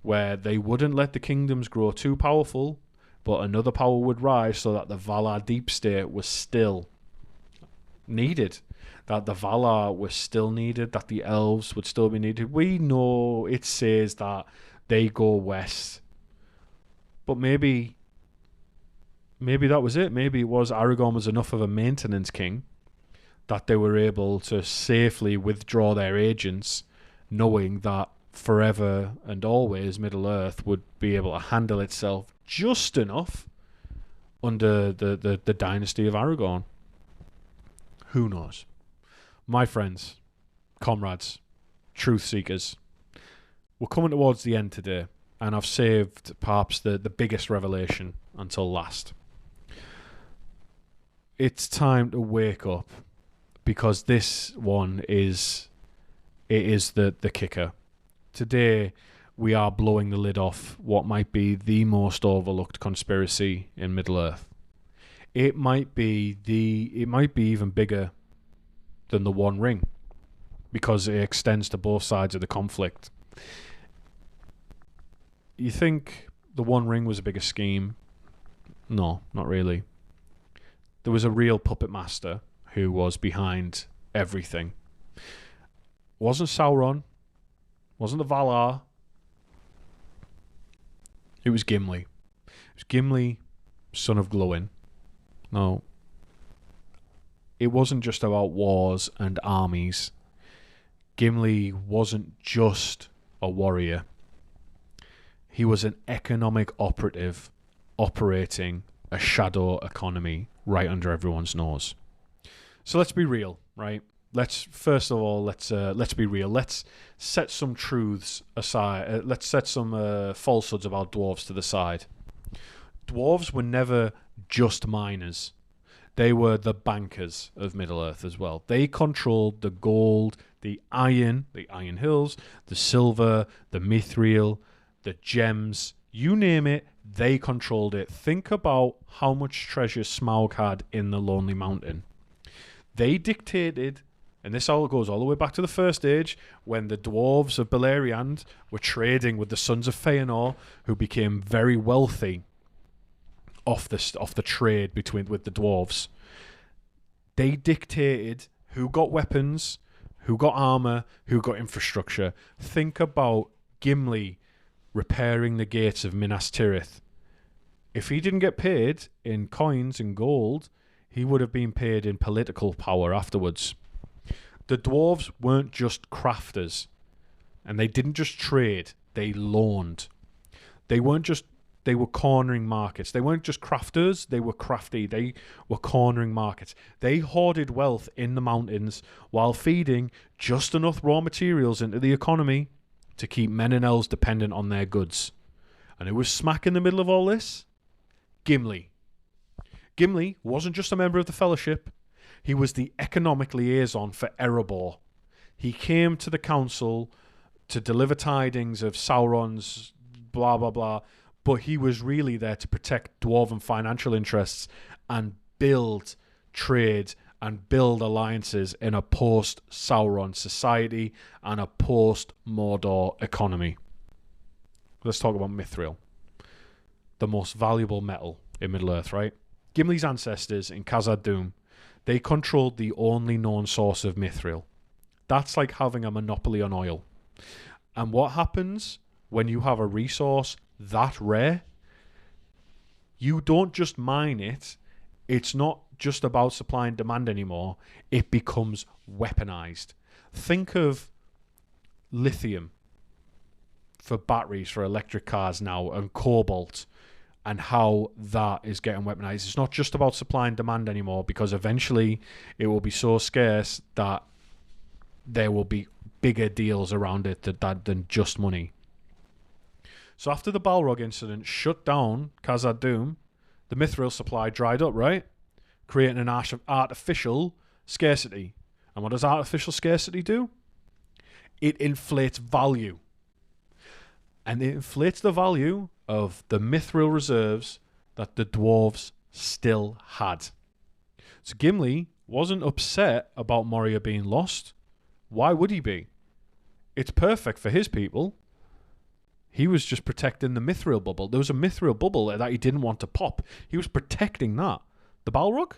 where they wouldn't let the kingdoms grow too powerful, but another power would rise so that the Valar Deep State was still needed. That the Valar was still needed, that the elves would still be needed. We know it says that they go west. But maybe that was it. Maybe it was Aragorn was enough of a maintenance king that they were able to safely withdraw their agents, knowing that forever and always Middle-earth would be able to handle itself just enough under the dynasty of Aragorn. Who knows? My friends, comrades, truth seekers, we're coming towards the end today, and I've saved perhaps the biggest revelation until last. It's time to wake up, because this one is the kicker. Today, we are blowing the lid off what might be the most overlooked conspiracy in Middle-earth. It might be even bigger than the One Ring, because it extends to both sides of the conflict. You think the One Ring was a bigger scheme? No, not really. There was a real puppet master who was behind everything. It wasn't Sauron, wasn't the Valar. It was Gimli. It was Gimli, son of Glowin. No. It wasn't just about wars and armies. Gimli wasn't just a warrior. He was an economic operative operating a shadow economy right under everyone's nose. So let's be real, right? Let's be real. Let's set some truths aside. Let's set some falsehoods about dwarves to the side. Dwarves were never just miners. They were the bankers of Middle-earth as well. They controlled the gold, the Iron Hills, the silver, the mithril, the gems, you name it, they controlled it. Think about how much treasure Smaug had in the Lonely Mountain. They dictated, and this all goes all the way back to the First Age, when the dwarves of Beleriand were trading with the sons of Feanor, who became very wealthy off the trade with the dwarves. They dictated who got weapons, who got armor, who got infrastructure. Think about Gimli repairing the gates of Minas Tirith. If he didn't get paid in coins and gold, he would have been paid in political power afterwards. The dwarves weren't just crafters, and they didn't just trade, they loaned. They were cornering markets. They weren't just crafters, they were crafty. They were cornering markets. They hoarded wealth in the mountains while feeding just enough raw materials into the economy to keep men and elves dependent on their goods. And who was smack in the middle of all this? Gimli. Gimli wasn't just a member of the Fellowship. He was the economic liaison for Erebor. He came to the council to deliver tidings of Sauron's blah, blah, blah, but he was really there to protect dwarven financial interests and build trade and build alliances in a post-Sauron society and a post-Mordor economy. Let's talk about Mithril, the most valuable metal in Middle-earth, right? Gimli's ancestors in Khazad-dûm, they controlled the only known source of Mithril. That's like having a monopoly on oil. And what happens when you have a resource that rare? You don't just mine it. It's not just about supply and demand anymore. It becomes weaponized. Think of lithium for batteries for electric cars now, and cobalt, and how that is getting weaponized. It's not just about supply and demand anymore, because eventually it will be so scarce that there will be bigger deals around it than just money. So after the Balrog incident shut down Khazad-dûm, the mithril supply dried up, right? Creating an artificial scarcity. And what does artificial scarcity do? It inflates value. And it inflates the value of the mithril reserves that the dwarves still had. So Gimli wasn't upset about Moria being lost. Why would he be? It's perfect for his people. He was just protecting the mithril bubble. There was a mithril bubble that he didn't want to pop. He was protecting that. The Balrog?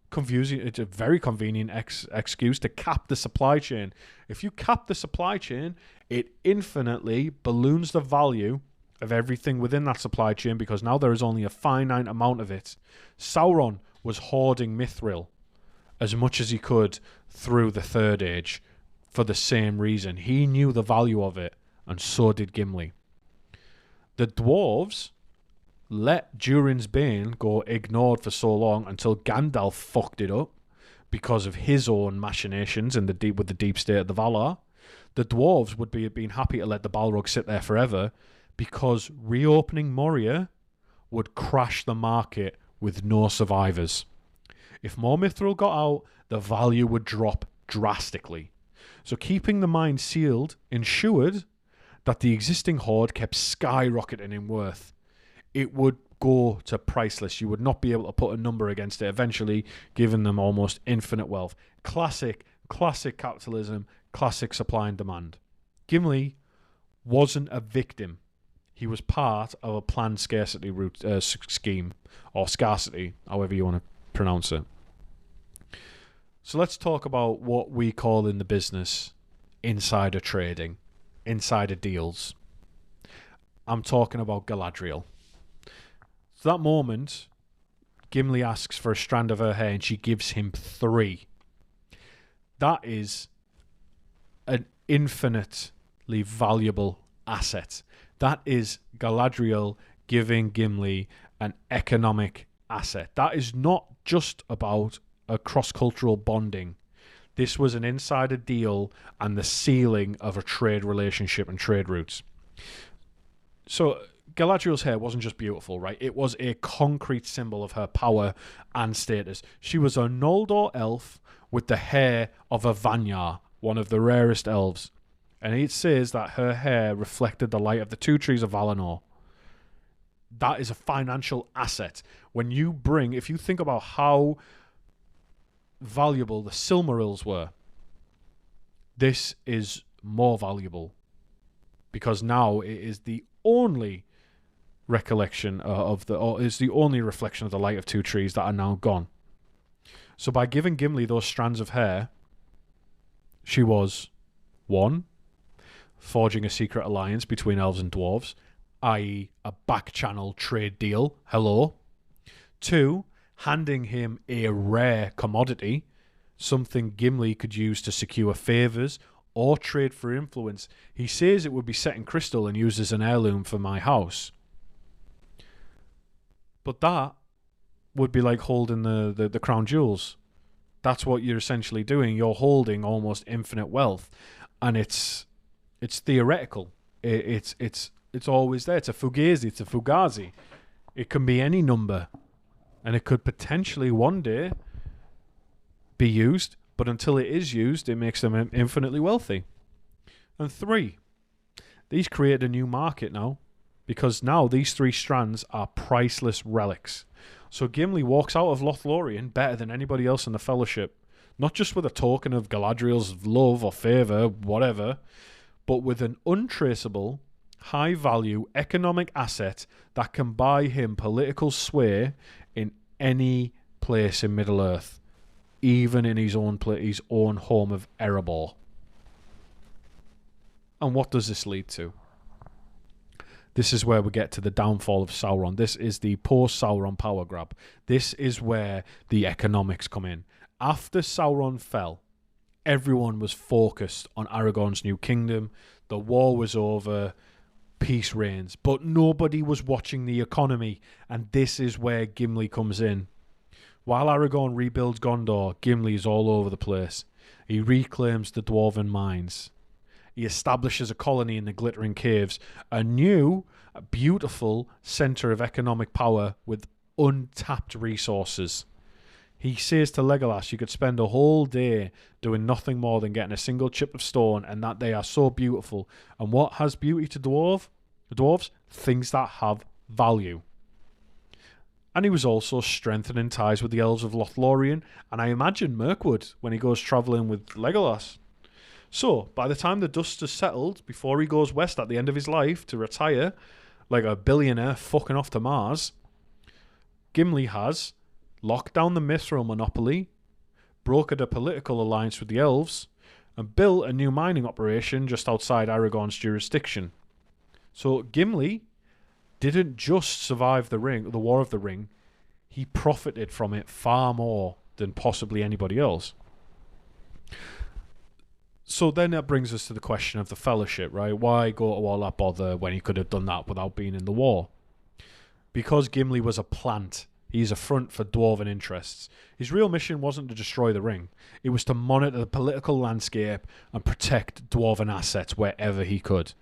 Confusing. It's a very convenient excuse to cap the supply chain. If you cap the supply chain, it infinitely balloons the value of everything within that supply chain, because now there is only a finite amount of it. Sauron was hoarding mithril as much as he could through the Third Age for the same reason. He knew the value of it, and so did Gimli. The dwarves let Durin's Bane go ignored for so long until Gandalf fucked it up because of his own machinations with the deep state of the Valar. The dwarves would have been happy to let the Balrog sit there forever, because reopening Moria would crash the market with no survivors. If more mithril got out, the value would drop drastically. So keeping the mine sealed ensured that the existing hoard kept skyrocketing in worth. It would go to priceless. You would not be able to put a number against it, eventually giving them almost infinite wealth. Classic capitalism, classic supply and demand. Gimli wasn't a victim. He was part of a planned scarcity scheme, or scarcity, however you want to pronounce it. So let's talk about what we call in the business insider trading, insider deals. I'm talking about Galadriel. So that moment, Gimli asks for a strand of her hair and she gives him 3. That is an infinitely valuable asset. That is Galadriel giving Gimli an economic asset. That is not just about a cross-cultural bonding. This was an insider deal and the sealing of a trade relationship and trade routes. So Galadriel's hair wasn't just beautiful, right? It was a concrete symbol of her power and status. She was a Noldor elf with the hair of a Vanyar, one of the rarest elves. And it says that her hair reflected the light of the 2 trees of Valinor. That is a financial asset. If you think about how valuable the Silmarils were, this is more valuable, because now it is the only reflection of the light of 2 trees that are now gone. So by giving Gimli those strands of hair, she was 1, forging a secret alliance between elves and dwarves, i.e. a back-channel trade deal. Hello. 2, handing him a rare commodity, something Gimli could use to secure favours or trade for influence. He says it would be set in crystal and used as an heirloom for my house. But that would be like holding the crown jewels. That's what you're essentially doing. You're holding almost infinite wealth, and it's theoretical. It's always there. It's a fugazi. It's a fugazi. It can be any number, and it could potentially one day be used, but until it is used, it makes them infinitely wealthy. And 3, these create a new market now, because now these 3 strands are priceless relics. So Gimli walks out of Lothlorien better than anybody else in the Fellowship, not just with a token of Galadriel's love or favour, whatever, but with an untraceable, high-value economic asset that can buy him political sway in any place in Middle-earth, even in his own home of Erebor. And what does this lead to? This is where we get to the downfall of Sauron. This is the post-Sauron power grab. This is where the economics come in. After Sauron fell, everyone was focused on Aragorn's new kingdom. The war was over. Peace reigns. But nobody was watching the economy. And this is where Gimli comes in. While Aragorn rebuilds Gondor, Gimli is all over the place. He reclaims the dwarven mines. He establishes a colony in the Glittering Caves, a new, beautiful centre of economic power with untapped resources. He says to Legolas, you could spend a whole day doing nothing more than getting a single chip of stone, and that they are so beautiful. And what has beauty to dwarves? Things that have value. And he was also strengthening ties with the elves of Lothlorien, and I imagine Mirkwood when he goes travelling with Legolas. So, by the time the dust has settled, before he goes west at the end of his life to retire, like a billionaire fucking off to Mars, Gimli has locked down the Mithril monopoly, brokered a political alliance with the elves, and built a new mining operation just outside Aragorn's jurisdiction. So Gimli didn't just survive the War of the Ring, he profited from it far more than possibly anybody else. So then that brings us to the question of the Fellowship, right? Why go to all that bother when he could have done that without being in the war? Because Gimli was a plant. He's a front for dwarven interests. His real mission wasn't to destroy the ring. It was to monitor the political landscape and protect dwarven assets wherever he could.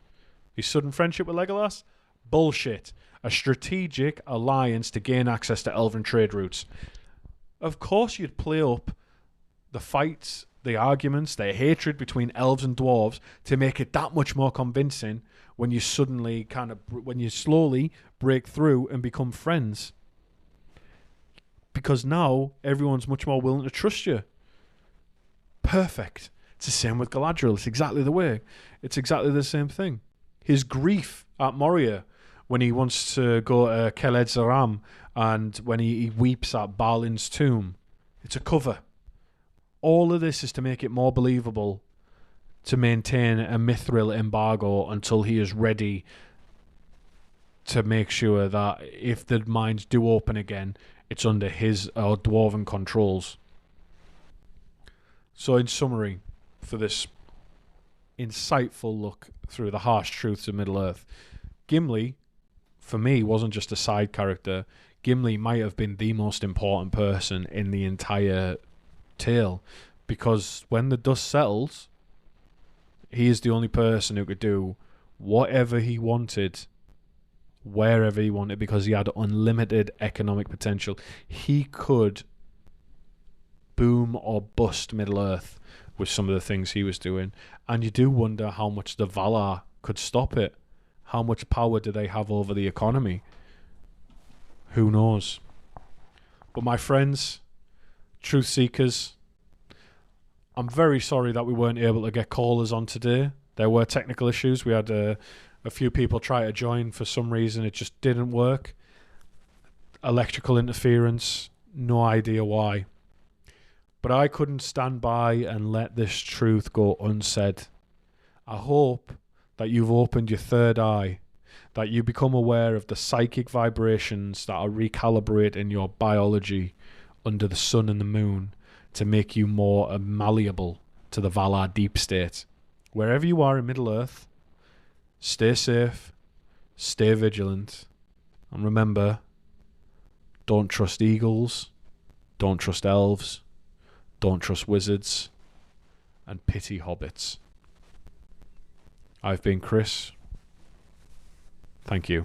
His sudden friendship with Legolas? Bullshit. A strategic alliance to gain access to elven trade routes. Of course you'd play up the fights, the arguments, the hatred between elves and dwarves to make it that much more convincing when you slowly break through and become friends. Because now everyone's much more willing to trust you. Perfect. It's the same with Galadriel. It's exactly the same thing. His grief at Moria when he wants to go to Keled Zaram and when he weeps at Balin's tomb. It's a cover. All of this is to make it more believable to maintain a Mithril embargo until he is ready to make sure that if the mines do open again, it's under his dwarven controls. So in summary, for this insightful look through the harsh truths of Middle-earth, Gimli, for me, wasn't just a side character. Gimli might have been the most important person in the entire tale, because when the dust settles, he is the only person who could do whatever he wanted, wherever he wanted, because he had unlimited economic potential. He could boom or bust Middle-earth with some of the things he was doing, and you do wonder how much the Valar could stop it. How much power do they have over the economy? Who knows? But my friends, truth seekers, I'm very sorry that we weren't able to get callers on today. There were technical issues. We had a few people try to join. For some reason, it just didn't work. Electrical interference, no idea why. But I couldn't stand by and let this truth go unsaid. I hope that you've opened your third eye, that you become aware of the psychic vibrations that are recalibrating your biology under the sun and the moon to make you more malleable to the Valar Deep State. Wherever you are in Middle-earth, stay safe, stay vigilant, and remember, don't trust eagles, don't trust elves, don't trust wizards, and pity hobbits. I've been Chris. Thank you.